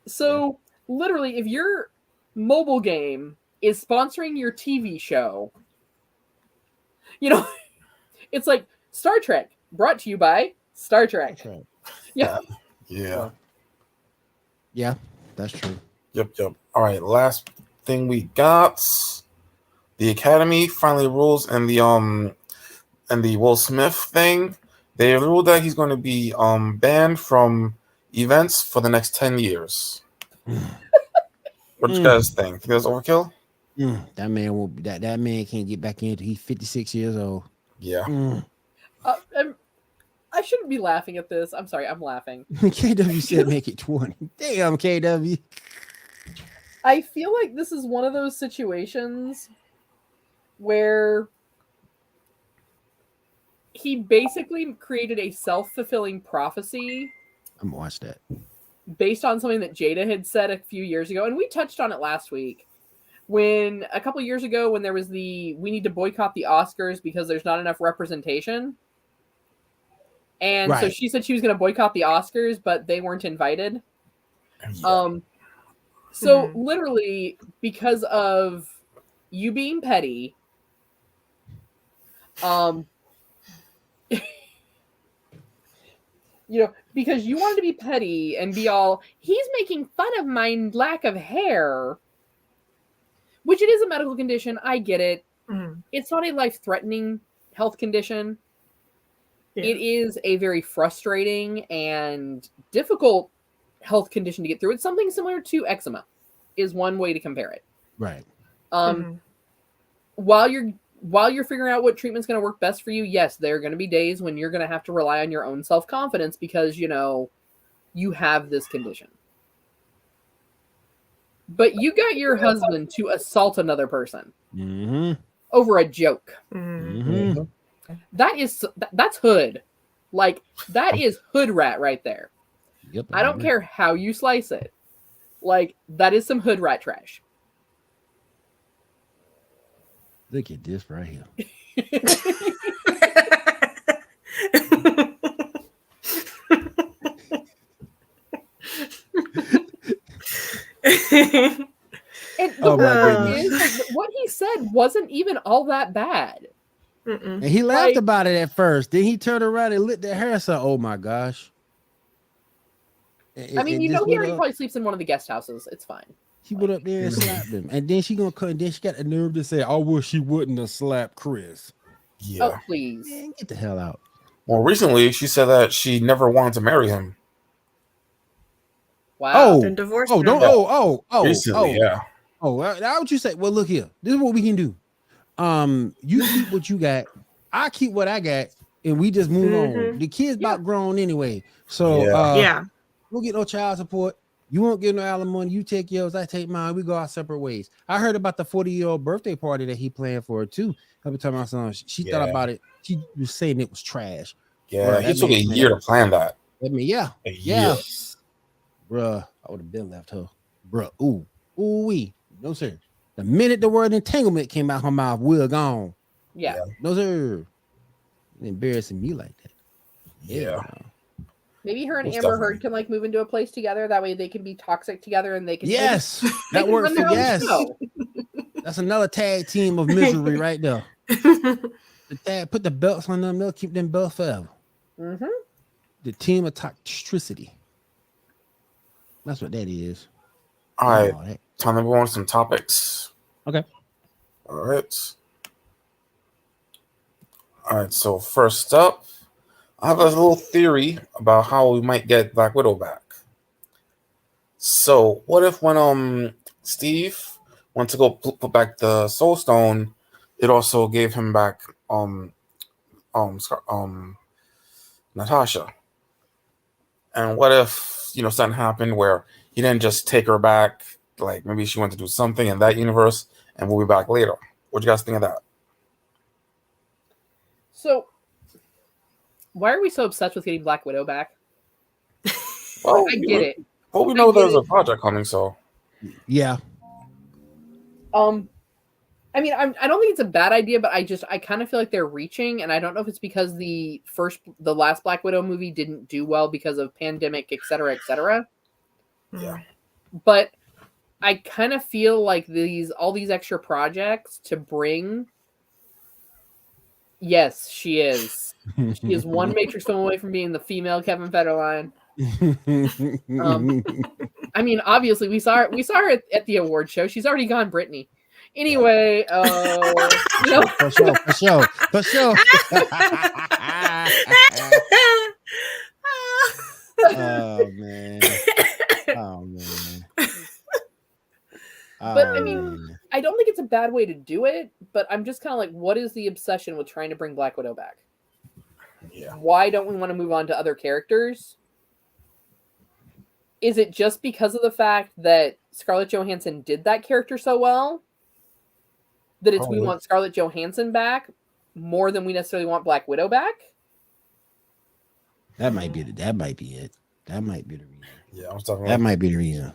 So literally, if your mobile game is sponsoring your TV show. You know, it's like Star Trek, brought to you by Star Trek. That's right. Yeah. Yeah. Yeah, that's true. Yep. All right, last thing we got. The Academy finally rules in the Will Smith thing. They ruled that he's going to be banned from events for the next 10 years. What do you guys think? Think that's overkill? That man won't. That man can't get back in. He's 56 years old. Yeah. I shouldn't be laughing at this. I'm sorry, I'm laughing. KW said make it 20. Damn, KW. I feel like this is one of those situations where he basically created a self-fulfilling prophecy. I'm gonna watch that. Based on something that Jada had said a few years ago, and we touched on it last week. When a couple years ago, when there was we need to boycott the Oscars because there's not enough representation. And so she said she was going to boycott the Oscars, but they weren't invited. Yeah. So literally, because of you being petty, you know, because you wanted to be petty and be all, he's making fun of my lack of hair, which it is a medical condition. I get it. It's not a life-threatening health condition. Yeah. It is a very frustrating and difficult health condition to get through. It's something similar to eczema, is one way to compare it. Right. While you're figuring out what treatment's going to work best for you, yes, there are going to be days when you're going to have to rely on your own self-confidence because, you know, you have this condition. But you got your husband to assault another person over a joke. That's hood. Like, that is hood rat right there. Yep. I don't care how you slice it. Like, that is some hood rat trash. Look at this right here. And the word is, like, what he said wasn't even all that bad. And he laughed about it at first. Then he turned around and lit that hair and said, "Oh my gosh." I mean, you know, he already probably sleeps in one of the guest houses. It's fine. He went up there and slapped him. And then she gonna cut, and then she got the nerve to say, "I wish she wouldn't have slapped Chris." Yeah. Oh, please. Man, get the hell out. Well, recently she said that she never wanted to marry him. Wow. Been divorced. Recently, yeah. Oh, now what you say? Well, look here. This is what we can do. You keep what you got. I keep what I got, and we just move on. The kids about grown anyway, so we'll get no child support. You won't get no alimony. You take yours, I take mine. We go our separate ways. I heard about the 40-year-old birthday party that he planned for her too. Every time my son, she thought about it. She was saying it was trash. Yeah, he took a year to plan that. I mean, yeah. Bruh, I would have been left her. Bruh, ooh-wee. No, sir. The minute the word entanglement came out her mouth, we're gone. Yeah. No, sir. Embarrassing me like that. Yeah. Maybe her and Amber Heard can like move into a place together. That way they can be toxic together and they can. That works. Yes. That's another tag team of misery right there. Put the belts on them. They'll keep them belts forever. The team of toxicity. That's what that is. All right. Time to move on to some topics. Okay. All right. So first up, I have a little theory about how we might get Black Widow back. So what if when Steve went to go put back the Soul Stone, it also gave him back Natasha? And what if something happened where he didn't just take her back, like maybe she went to do something in that universe and we'll be back later? What do you guys think of that? So why are we so obsessed with getting Black Widow back? Well, I get it. Well, we know there's a project coming, so yeah. I mean, I don't think it's a bad idea, but I kind of feel like they're reaching, and I don't know if it's because the last Black Widow movie didn't do well because of pandemic, et cetera, et cetera. Yeah. But I kind of feel like all these extra projects to bring. Yes, she is. She is one Matrix film away from being the female Kevin Federline. I mean, obviously, we saw her at the award show. She's already gone Britney. Anyway, for sure. Oh man. But I mean, I don't think it's a bad way to do it, but I'm just kind of like, what is the obsession with trying to bring Black Widow back? Yeah. Why don't we want to move on to other characters? Is it just because of the fact that Scarlett Johansson did that character so well that we want Scarlett Johansson back more than we necessarily want Black Widow back? That might be it. That might be the reason. Yeah, I was talking. That might be the reason.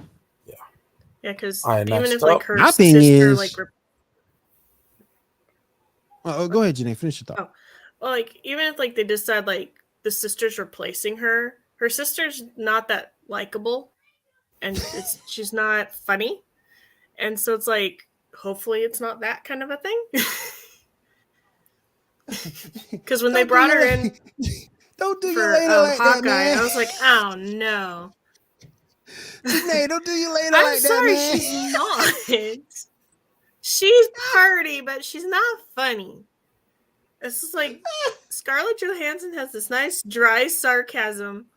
Yeah, because All right, even next if like up. her My thing sister is- like Go ahead, Janae. Finish your thought. well, like even if like they decide like the sister's replacing her sister's not that likable, and she's not funny, and so it's like hopefully it's not that kind of a thing. Because when they brought her in don't do for your later like Hawkeye, that, man. I was like, oh no. Janae, don't do your later I'm like sorry, that, man. she's not. She's party, but she's not funny. It's just like Scarlett Johansson has this nice dry sarcasm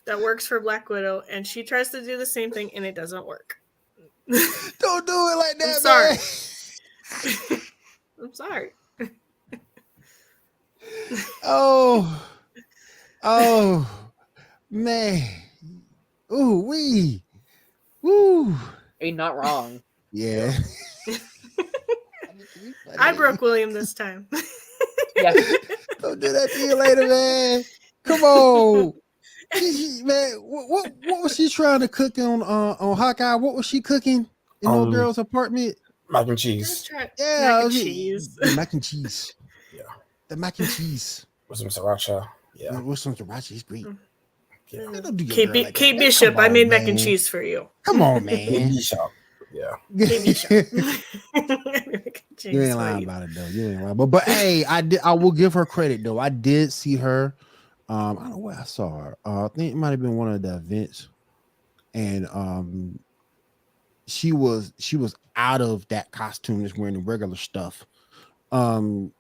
that works for Black Widow, and she tries to do the same thing, and it doesn't work. Don't do it like that, I'm man. I'm sorry. Oh, man. Ooh, wee. Woo. You're not wrong. Yeah. I broke William this time. Yeah. Don't do that to you later, man. Come on. Man, what was she trying to cook on Hawkeye? What was she cooking in old girl's apartment? Mac and cheese. Yeah, Mac and cheese. The mac and cheese. Yeah. The mac and cheese. With some sriracha. Yeah. With some sriracha is great. Yeah. Man, don't do your girl like Kate that. Bishop, Come I made on, mac and man. cheese for you. Come on, man. Shop. Yeah. Kate Bishop. You ain't lying about it though. You ain't lying. But hey, I will give her credit though. I did see her. I don't know where I saw her. I think it might have been one of the events, and she was out of that costume, just wearing the regular stuff.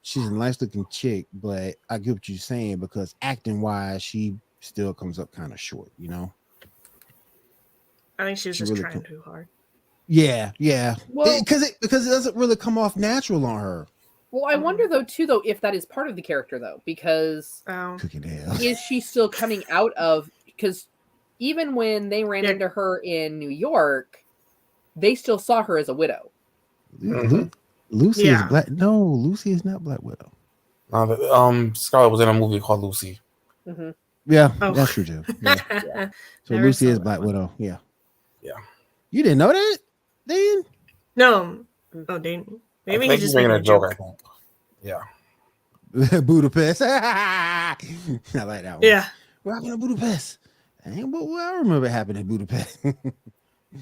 She's a nice looking chick, but I get what you're saying because acting wise, she still comes up kind of short, you know. I think she was just really trying too hard. Yeah. Well- Because it doesn't really come off natural on her. Well, I wonder though, if that is part of the character though, because Cooking hell. is she still coming out of? Because even when they ran into her in New York, they still saw her as a widow. Lucy is black. No, Lucy is not Black Widow. Scarlett was in a movie called Lucy. Mm-hmm. Yeah, Oh. that's true too. Yeah. So Never Lucy saw is that Black one. Widow. Yeah. Yeah. You didn't know that, Dan? No. Oh, dang. Maybe I he think just he's made making a a joke. joke. I think. Yeah. Budapest. I like that one. Yeah. What happened to Budapest? I remember it happened in Budapest.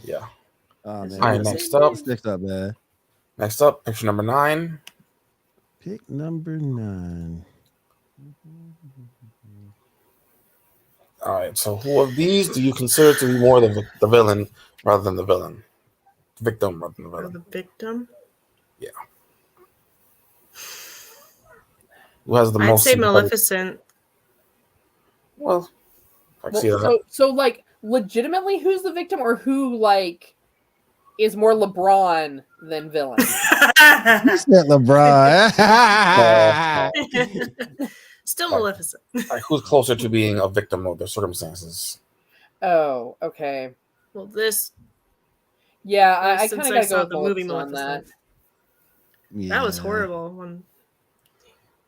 Yeah. Oh, man. All right, next up. What's next up, man? Next up, picture number 9. Pick number 9. All right. So, who of these do you consider to be more the villain rather than the villain? The victim rather than the Or villain. the victim. Yeah. Who has the I'd most? say sympathetic- Maleficent. Well, I can see that. So like legitimately, who's the victim, or who like is more LeBron than villain? Who's that, LeBron? Still Maleficent. Like, who's closer to being a victim of their circumstances? Oh, okay. Well, this Yeah, I since kind of gotta saw go with the movie Maleficent on that. Maleficent. That was horrible when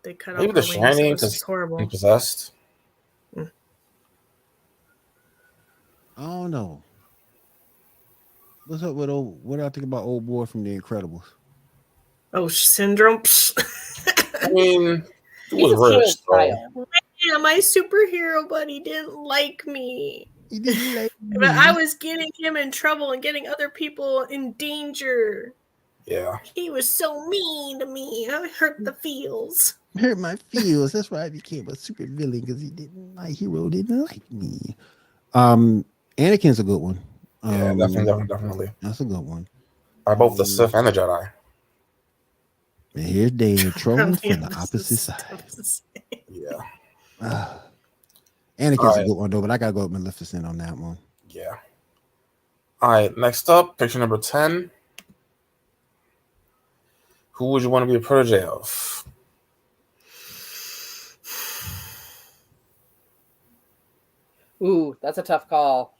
they cut Maybe off The her wings. Shining, It was 'cause just horrible. Being possessed. I don't know. What's up with what do I think about old boy from The Incredibles? Oh, syndrome. I mean, it He's was a rich. child. Yeah, my superhero buddy didn't like me. He didn't like me. But I was getting him in trouble and getting other people in danger. Yeah. He was so mean to me. I hurt the feels. Hurt my feels. That's why I became a super villain, because my hero didn't like me. Anakin's a good one. Yeah, definitely. That's a good one. By both the Sith and the Jedi. And here's Dave trolling from the opposite side. Yeah. Anakin's a good one though, but I gotta go with Maleficent on that one. Yeah. All right. Next up, picture number 10. Who would you want to be a protege of? Ooh, that's a tough call.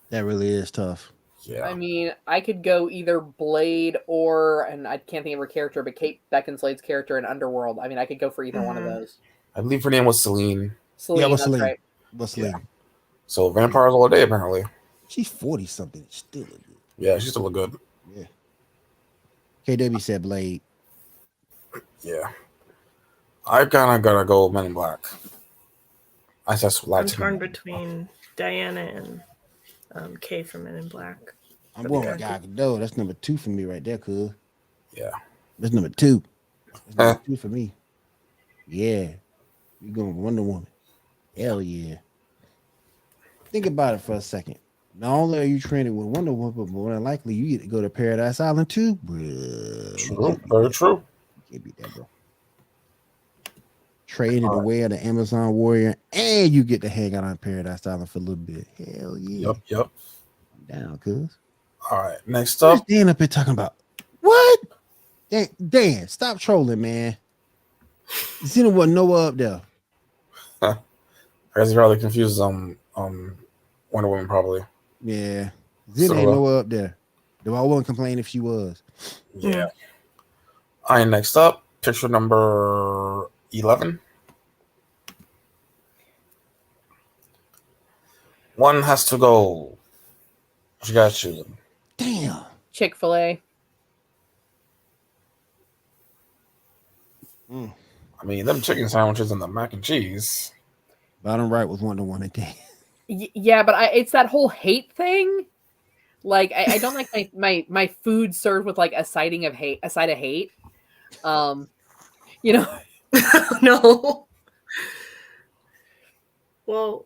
That really is tough. Yeah. I mean, I could go either Blade or, and I can't think of her character, but Kate Beckinsale's character in Underworld. I mean, I could go for either one of those. I believe her name was Celine. Celine, what's that's Celine? right. What's Celine? Yeah. So vampires all day, apparently. She's 40 something. Still look good. Yeah, she still look good. Yeah. KW said Blade. Yeah. I kind of gotta go Men in Black. I just like I'm torn between Diana and Kay from Men in Black. I'm going with Gal Gadot. That's number 2 for me right there, cuz. Yeah. That's number 2. That's number 2 for me. Yeah. You're going Wonder Woman. Hell yeah. Think about it for a second. Not only are you training with Wonder Woman, but more than likely you get to go to Paradise Island too, bro. True. Very true. You can't beat that, bro. Trading away of the Amazon warrior, and you get to hang out on Paradise Island for a little bit. Hell yeah. Yep. I'm down, cuz. All right. Next up. What's Dan up here talking about? What? Dan, stop trolling, man. Xena wasn't nowhere up there. I guess he probably confused Wonder Woman probably. Yeah. Xena ain't nowhere up there. Though I wouldn't complain if she was. Yeah. All right, next up, picture number 11. One has to go. What you guys choosing? Damn. Chick-fil-A. I mean, them chicken sandwiches and the mac and cheese. Bottom right was Wonder Woman. Damn. Yeah, but it's that whole hate thing. Like, I don't like my food served with like a side of hate. You know. No. Well,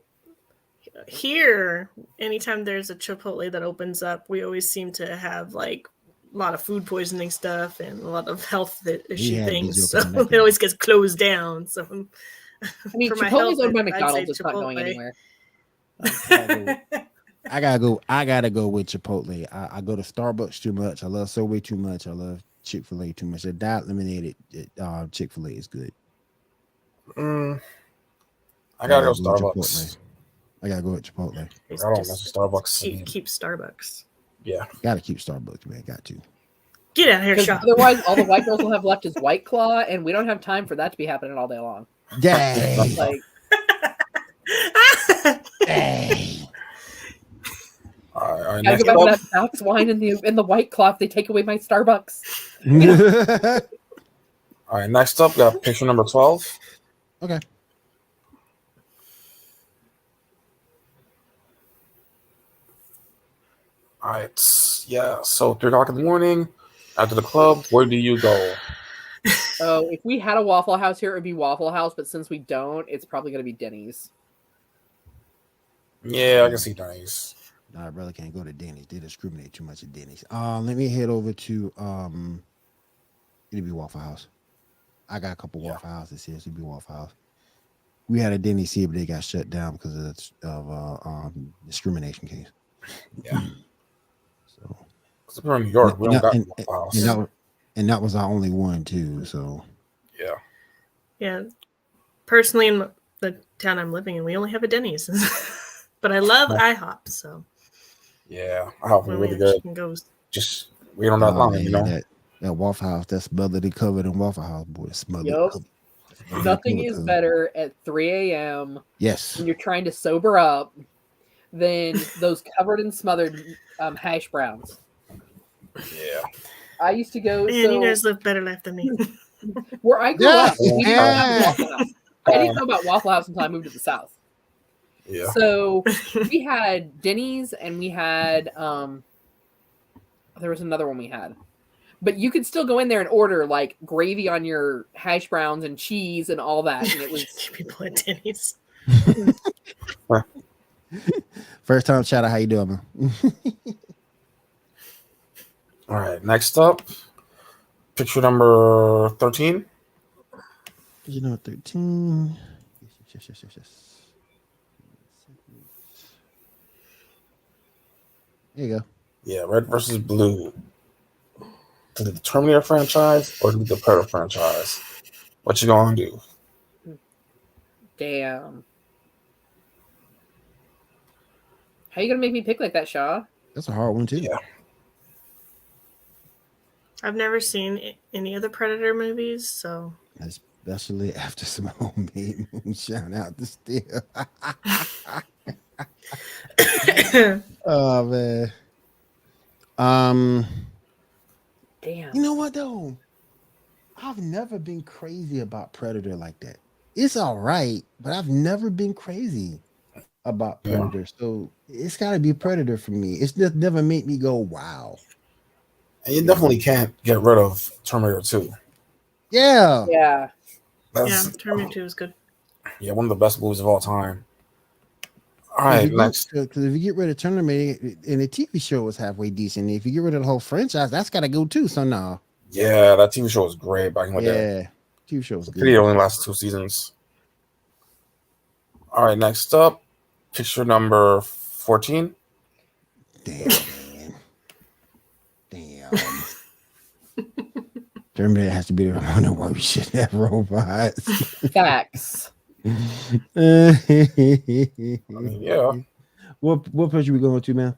here, anytime there's a Chipotle that opens up, we always seem to have like a lot of food poisoning stuff and a lot of health issue things. So it always gets closed down. So I mean, Chipotle's owned by McDonald's. It's not going anywhere. I gotta go with Chipotle. I go to Starbucks too much. I love Subway too much. I love Chick-fil-A too much. The diet eliminated Chick-fil-A is good. I gotta go Starbucks. I gotta go with Chipotle. I don't mess with Starbucks. Keep Starbucks. Yeah. Gotta keep Starbucks, man. Got to. Get out of here, shop. Otherwise, all the white girls will have left is White Claw, and we don't have time for that to be happening all day long. Dang. Like, dang. All right, gotta go back to that box wine in the White Claw if they take away my Starbucks. All right, next up, we got picture number 12. Okay. All right, yeah. So 3 o'clock in the morning, after the club, where do you go? Oh, if we had a Waffle House here, it would be Waffle House. But since we don't, it's probably going to be Denny's. Yeah, I can see Denny's. No, I really can't go to Denny's. They discriminate too much at Denny's. Let me head over to it'll be Waffle House. I got a couple Waffle Houses here, so it'll be Waffle House. We had a Denny's here, but they got shut down because of discrimination case. Yeah. So because we're in New York, we don't got Waffle House. And that was our only one too. So yeah. Yeah. Personally, in the town I'm living in, we only have a Denny's. But I love IHOP, so yeah, IHOP is really good. Just wait on that line, you know. That Waffle House, that's smothered covered in Waffle House, boy. Smothered. Yep. Nothing is better at 3 a.m. Yes. When you're trying to sober up than those covered and smothered hash browns. Yeah. I used to go. Man, you guys live better life than me. Where I grew up, we didn't have Waffle House. I didn't know about Waffle House until I moved to the South. Yeah. So we had Denny's and we had there was another one we had. But you could still go in there and order like gravy on your hash browns and cheese and all that. And it was people at Denny's. First time shout out, how you doing, man? All right, next up, picture number 13. You know, 13. Yes. There you go. Yeah, red versus blue. To the Terminator franchise or to the Predator franchise? What you gonna do? damn. How you gonna make me pick like that, Shaw? That's a hard one too. Yeah. I've never seen any of the Predator movies, so Especially after some homemade moonshine out the still. Oh man. Damn. You know what though? I've never been crazy about Predator like that. It's all right, but I've never been crazy about Predator. So it's got to be Predator for me. It's just never made me go, wow. And you definitely can't get rid of Terminator 2. Yeah. Yeah. That's, Terminator 2 is good. Yeah, one of the best movies of all time. All right, next. Because if you get rid of Terminator, and the TV show was halfway decent. If you get rid of the whole franchise, that's got to go too. So no. Yeah, that TV show was great back in the day. Yeah, TV show was good. It only lasted 2 seasons. All right, next up, picture number 14. Damn, man. Damn. Terminator has to be the one why we should have robots. Facts. I mean, yeah. What picture we going to, man?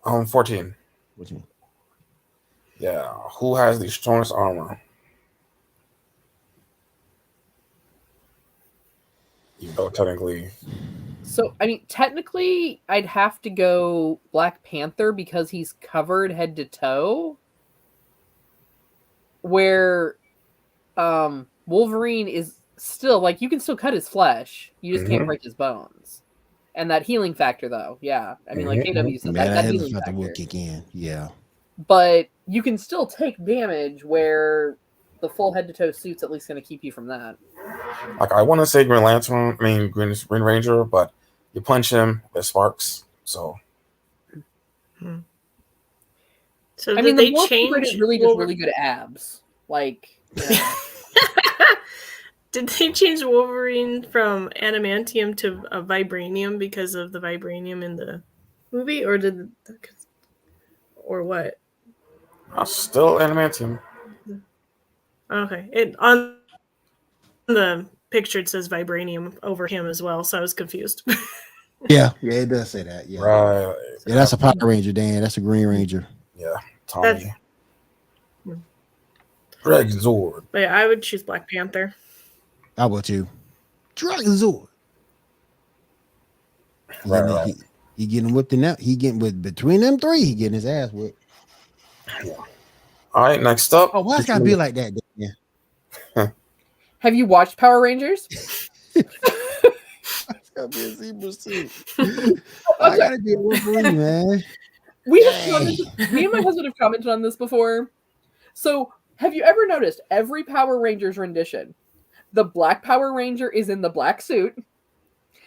14. What you mean? Yeah, who has the strongest armor? Even though technically, So, I mean, technically, I'd have to go Black Panther because he's covered head to toe. Where Wolverine is still, like, you can still cut his flesh. You just can't break his bones. And that healing factor, though, yeah. I mean, like KW said, that healing factor will kick in, yeah. But you can still take damage where the full head to toe suit's at least going to keep you from that. like I want to say Green Lantern, Green Ranger, but you punch him, it sparks. So, So I mean, they the Wolf change is really just really good abs. Like, you know. Did they change Wolverine from adamantium to a vibranium because of the vibranium in the movie, or what? still adamantium. Okay, on the picture it says vibranium over him as well, so I was confused. Yeah, it does say that. Yeah, Right. Yeah, that's a Power Ranger, Dan. That's a Green Ranger. Yeah, Tommy. Dragon Zord. But yeah, I would choose Black Panther. How about you? Dragon Zord. Right. He getting whipped in that. He getting with between them three. He getting his ass whipped. Yeah. All right, next up. Oh, why it's gotta be like that? Yeah. Have you watched Power Rangers? It's gotta be a zebra suit. I gotta be a Wolverine, man. Me and my husband have commented on this before. So, have you ever noticed every Power Rangers rendition? The Black Power Ranger is in the black suit,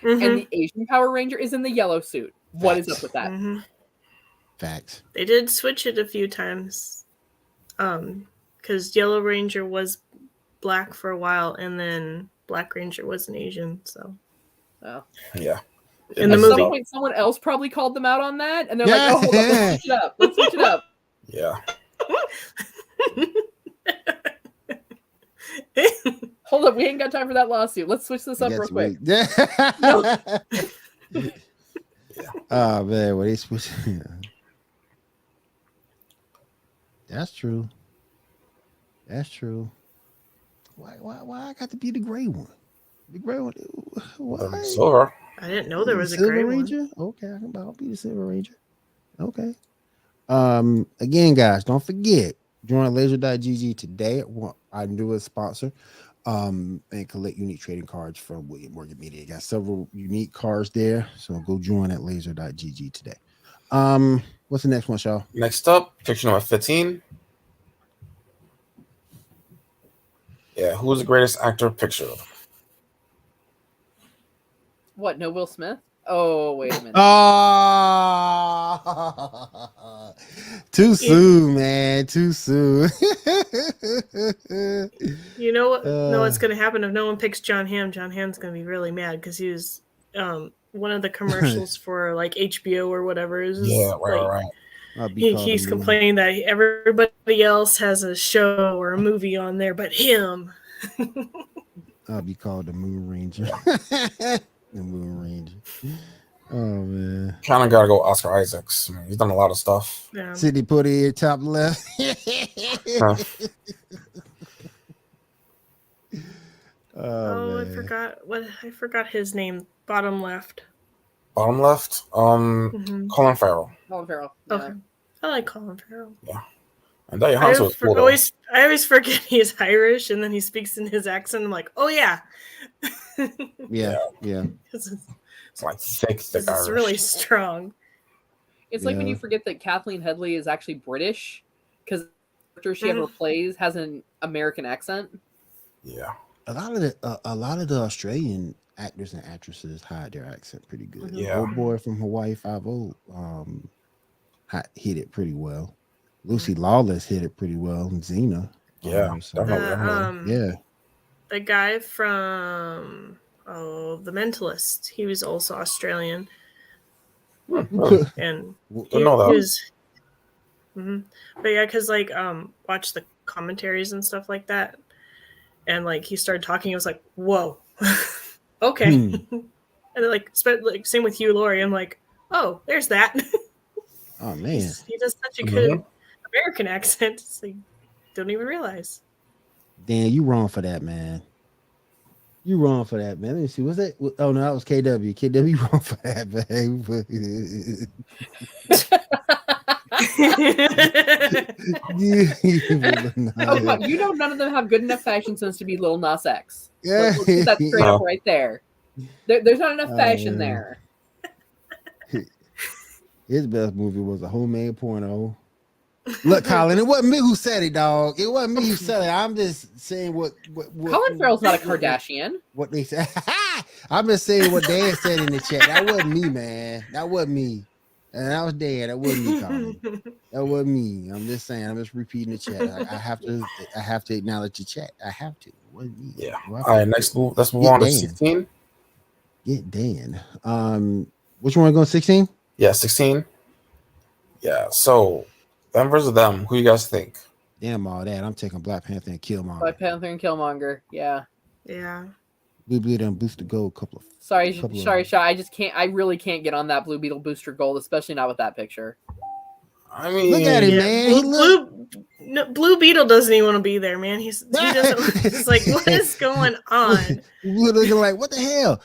and the Asian Power Ranger is in the yellow suit. What is up with that? Facts. They did switch it a few times, because Yellow Ranger was black for a while, and then Black Ranger was an Asian. So, Yeah. in the At movie, some point, someone else probably called them out on that, and they're like, "Oh, hold on, let's switch it up. Let's switch it up." Yeah. Hold up, we ain't got time for that lawsuit. Let's switch this up real quick. Yeah. Oh man, what they switch? That's true. That's true. Why I got to be the gray one? The gray one. Why? Silver. I didn't know there was a Silver gray Ranger. Okay, I'll be the Silver Ranger. Okay. Again, guys, don't forget join laser.gg today. I do a sponsor. and collect unique trading cards from William Morgan Media. Got several unique cards there, so go join at laser.gg today. What's the next one, Shaw? Next up, picture number 15. Yeah, who was the greatest actor picture? What? No Will Smith? Oh, wait a minute. Too soon, man. Too soon. You know what? No, what's going to happen if no one picks John Hamm? John Hamm's going to be really mad because he was one of the commercials for like HBO or whatever. It was Yeah, like, right. He's complaining that everybody else has a show or a movie on there, but him. I'll be called the Moon Ranger. The Moon Ranger. Oh man. Kind of gotta go Oscar Isaacs. I mean, he's done a lot of stuff. Yeah. Sidney Poitier, top left. Oh, man. I forgot his name. Bottom left. Bottom left, Colin Farrell. Colin Farrell. Okay. I like Colin Farrell. Yeah. And Diane Hansen was cool, though. I always forget he's Irish, and then he speaks in his accent. I'm like, oh yeah. Yeah. It's like thick Irish. It's really strong. It's like when you forget that Kathleen Headley is actually British because the character she ever plays has an American accent. Yeah. A lot of the Australian actors and actresses hide their accent pretty good. Yeah. Old boy from Hawaii 5-0 hit it pretty well. Lucy Lawless hit it pretty well. And Xena. Yeah. Definitely. Yeah. The guy from The Mentalist, he was also Australian. And he was, but yeah, because like watch the commentaries and stuff like that, and like he started talking, I was like, whoa. Okay. And then, like same with Hugh Laurie, I'm like, oh, there's that. Oh man, he does such a good American accent. It's like, don't even realize. Dan, you wrong for that, man. You wrong for that, man. Let me see. Was that? Oh no, that was KW. KW, you wrong for that, man. You know, none of them have good enough fashion sense to be Lil Nas X. Yeah, let's get that straight up right there. There's not enough fashion there. His best movie was A Homemade Porno. Look, Colin, it wasn't me who said it, dog. It wasn't me who said it. I'm just saying what Colin Farrell's not a Kardashian. What they said. I'm just saying what Dan said in the chat. That wasn't me, man. That wasn't me. And that was Dan. That wasn't me, Colin. That wasn't me. I'm just saying. I'm just repeating the chat. I have to acknowledge the chat. I have to. It wasn't me. Yeah. All right. Let's move on to 16. Get Dan. Which one? Going 16? Yeah, 16. Yeah. So, them versus them. Who you guys think? Damn all that. I'm taking Black Panther and Killmonger. Black Panther and Killmonger. Yeah. Yeah. Blue Beetle and Booster Gold. Sorry, Shaw. I just can't. I really can't get on that Blue Beetle Booster Gold, especially not with that picture. I mean, look at him, man. Blue Beetle doesn't even want to be there, man. He doesn't. He's like, what is going on? We're looking like, what the hell?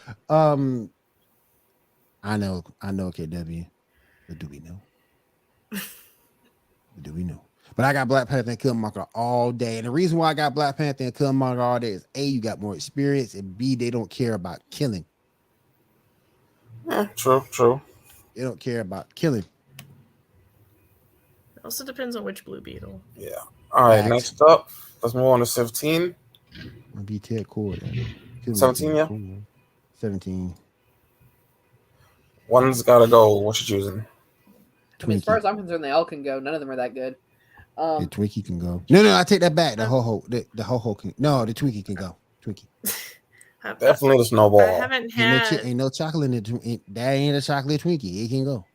I know, KW. But do we know? But I got Black Panther and Killmonger all day. And the reason why I got Black Panther and Killmonger all day is A, you got more experience, and B, they don't care about killing. Yeah, true. They don't care about killing. It also depends on which Blue Beetle. Yeah. All right, next up, let's move on to 17. I'll be Ted Cord. 17, yeah. 17. One's gotta go. What you choosing? I mean, as far as I'm concerned, they all can go. None of them are that good. The Twinkie can go. No, I take that back. The ho-ho can. No, the Twinkie can go. Twinkie. Definitely the Snowball. I haven't had. Ain't no chocolate in it. That ain't a chocolate Twinkie. It can go.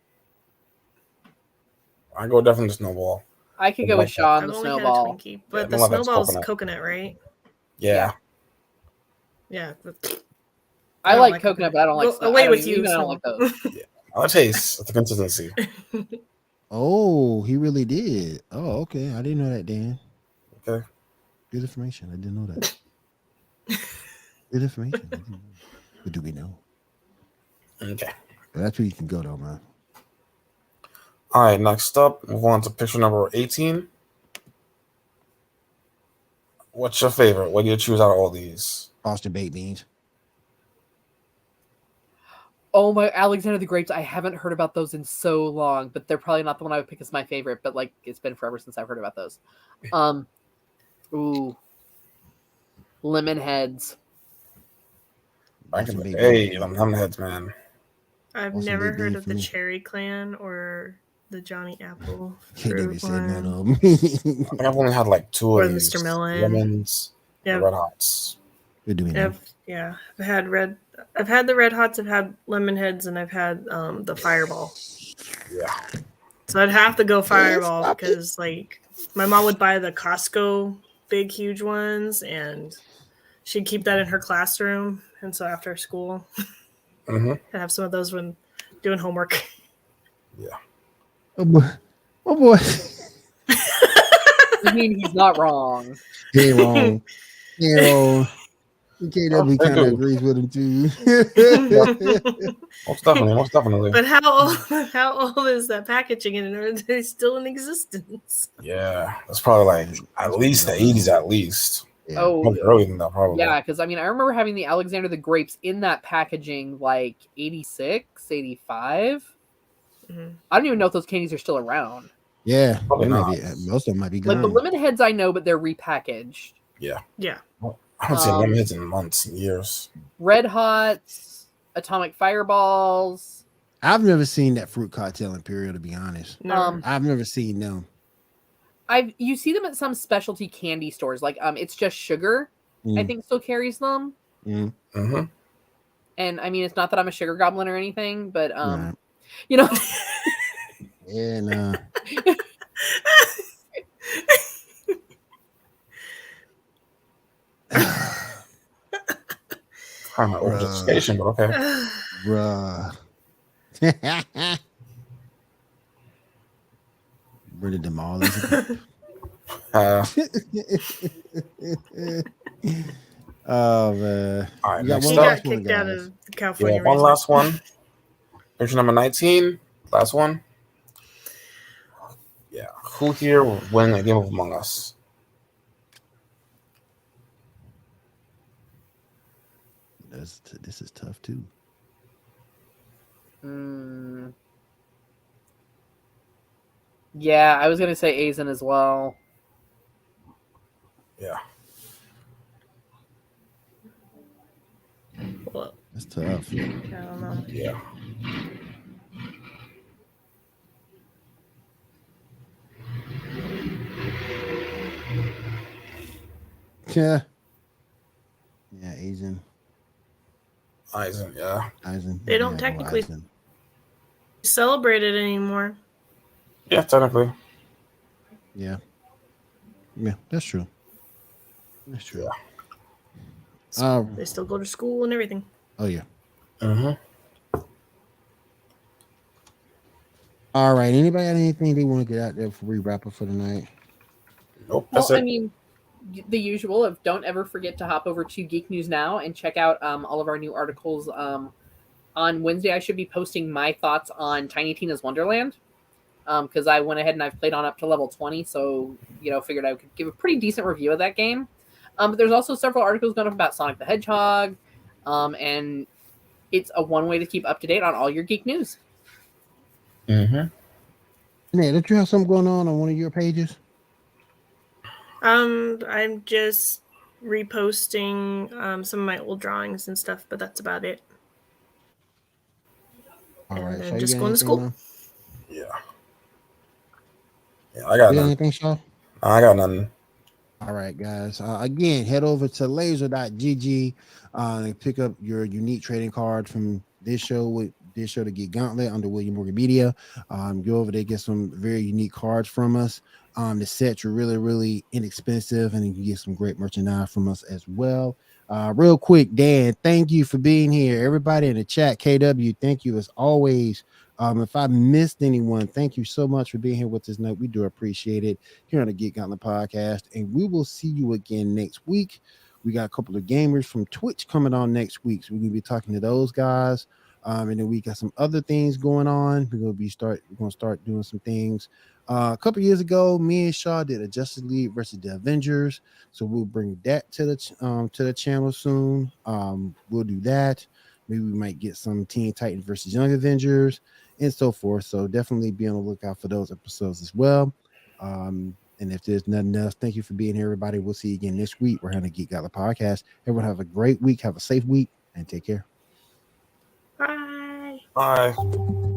I go definitely the Snowball. I could go with Shaw on the Snowball. Had a Twinkie, but the Snowball's coconut, right? Yeah. Yeah. I like coconut, but I don't like Snowball. Away with you. I don't like those. Yeah. I like taste. The consistency. Oh, he really did. Oh, okay. I didn't know that, Dan. Okay. Good information. I didn't know that. Good information. But do we know? Okay. But that's where you can go, though, man. All right. Next up, move on to picture number 18. What's your favorite? What do you choose out of all these? Frosted baked beans. Oh my, Alexander the Grapes. I haven't heard about those in so long, but they're probably not the one I would pick as my favorite, but like it's been forever since I've heard about those. Ooh. Lemon heads. Hey, lemon heads, man. I've never heard of the Cherry Clan or the Johnny Apple. Never said none of them. I think I've only had like 2 of these. Mr. Millen. Lemons, Red Hots. Good doing that. I've had I've had the Red Hots, I've had lemon heads, and I've had the Fireball. Yeah. So I'd have to go Fireball because like my mom would buy the Costco big huge ones and she'd keep that in her classroom, and so after school I'd have some of those when doing homework. Yeah. Oh boy. I mean, he's not wrong. He ain't wrong. He ain't wrong. KW kind of agrees with him too. Most definitely. But how old is that packaging, and are they still in existence? Yeah, that's probably like at least the 80s, at least. Yeah. Oh, Probably earlier than that, probably. yeah, because I mean, I remember having the Alexander the Grapes in that packaging like 86, 85. Mm-hmm. I don't even know if those candies are still around. Yeah, Probably most of them might be gone. Like the lemon heads, I know, but they're repackaged. Yeah. Yeah. I haven't seen lemon heads in months and years. Red Hots, Atomic Fireballs. I've never seen that fruit cocktail Imperial, to be honest. No. I've never seen them. You see them at some specialty candy stores, like it's just sugar. I think still carries them. Mm-hmm. And I mean, it's not that I'm a sugar goblin or anything, but you know. Yeah, no. Kind of overstation, but okay. Bruh. Bring them all as a group. Oh man. All right, You got next one up. last Got one, kicked out guys. of California. One last one. Picture number 19. Last one. Yeah. Who here will win a game of Among Us? This is tough too. Yeah, I was gonna say Azen as well. Yeah. Well, That's tough. I don't know. Yeah. Yeah. Yeah, Asian. Eisen, yeah. Eisen. They don't Yeah, technically Eisen. celebrate it anymore. Yeah, technically. Yeah. Yeah, that's true. That's true. They still go to school and everything. Oh yeah. Mm-hmm. All right. Anybody got anything they want to get out there before we wrap up for the night? Nope. That's Well, it. I mean, the usual of don't ever forget to hop over to Geek News Now and check out all of our new articles. On Wednesday, I should be posting my thoughts on Tiny Tina's Wonderland because I went ahead and I've played on up to level 20, so figured I could give a pretty decent review of that game. But there's also several articles going up about Sonic the Hedgehog, and it's a one way to keep up to date on all your geek news. Mm-hmm. Nate, don't you have something going on one of your pages? I'm just reposting some of my old drawings and stuff, but that's about it. All right. And So just you got going to school. anything, Yeah. Yeah, I got you got nothing. anything, Shaw? I got nothing. All right, guys. Again, head over to laser.gg and pick up your unique trading card from this show, the Geek Gauntlet under William Morgan Media. Go over there, get some very unique cards from us. The sets are really, really inexpensive, and you can get some great merchandise from us as well. Real quick, Dan, thank you for being here. Everybody in the chat, KW, thank you as always. If I missed anyone, thank you so much for being here with us. We do appreciate it here on the Geek Gauntlet Podcast, and we will see you again next week. We got a couple of gamers from Twitch coming on next week, so we're gonna be talking to those guys. And then we got some other things going on. We're gonna start doing some things. A couple years ago, me and Shaw did a Justice League versus the Avengers, so we'll bring that to the channel soon. We'll do that. Maybe we might get some Teen Titans versus Young Avengers and so forth. So definitely be on the lookout for those episodes as well. And if there's nothing else, thank you for being here, everybody. We'll see you again this week. We're having a Geek Gauntlet Podcast. Everyone have a great week, have a safe week, and take care. Bye. Bye.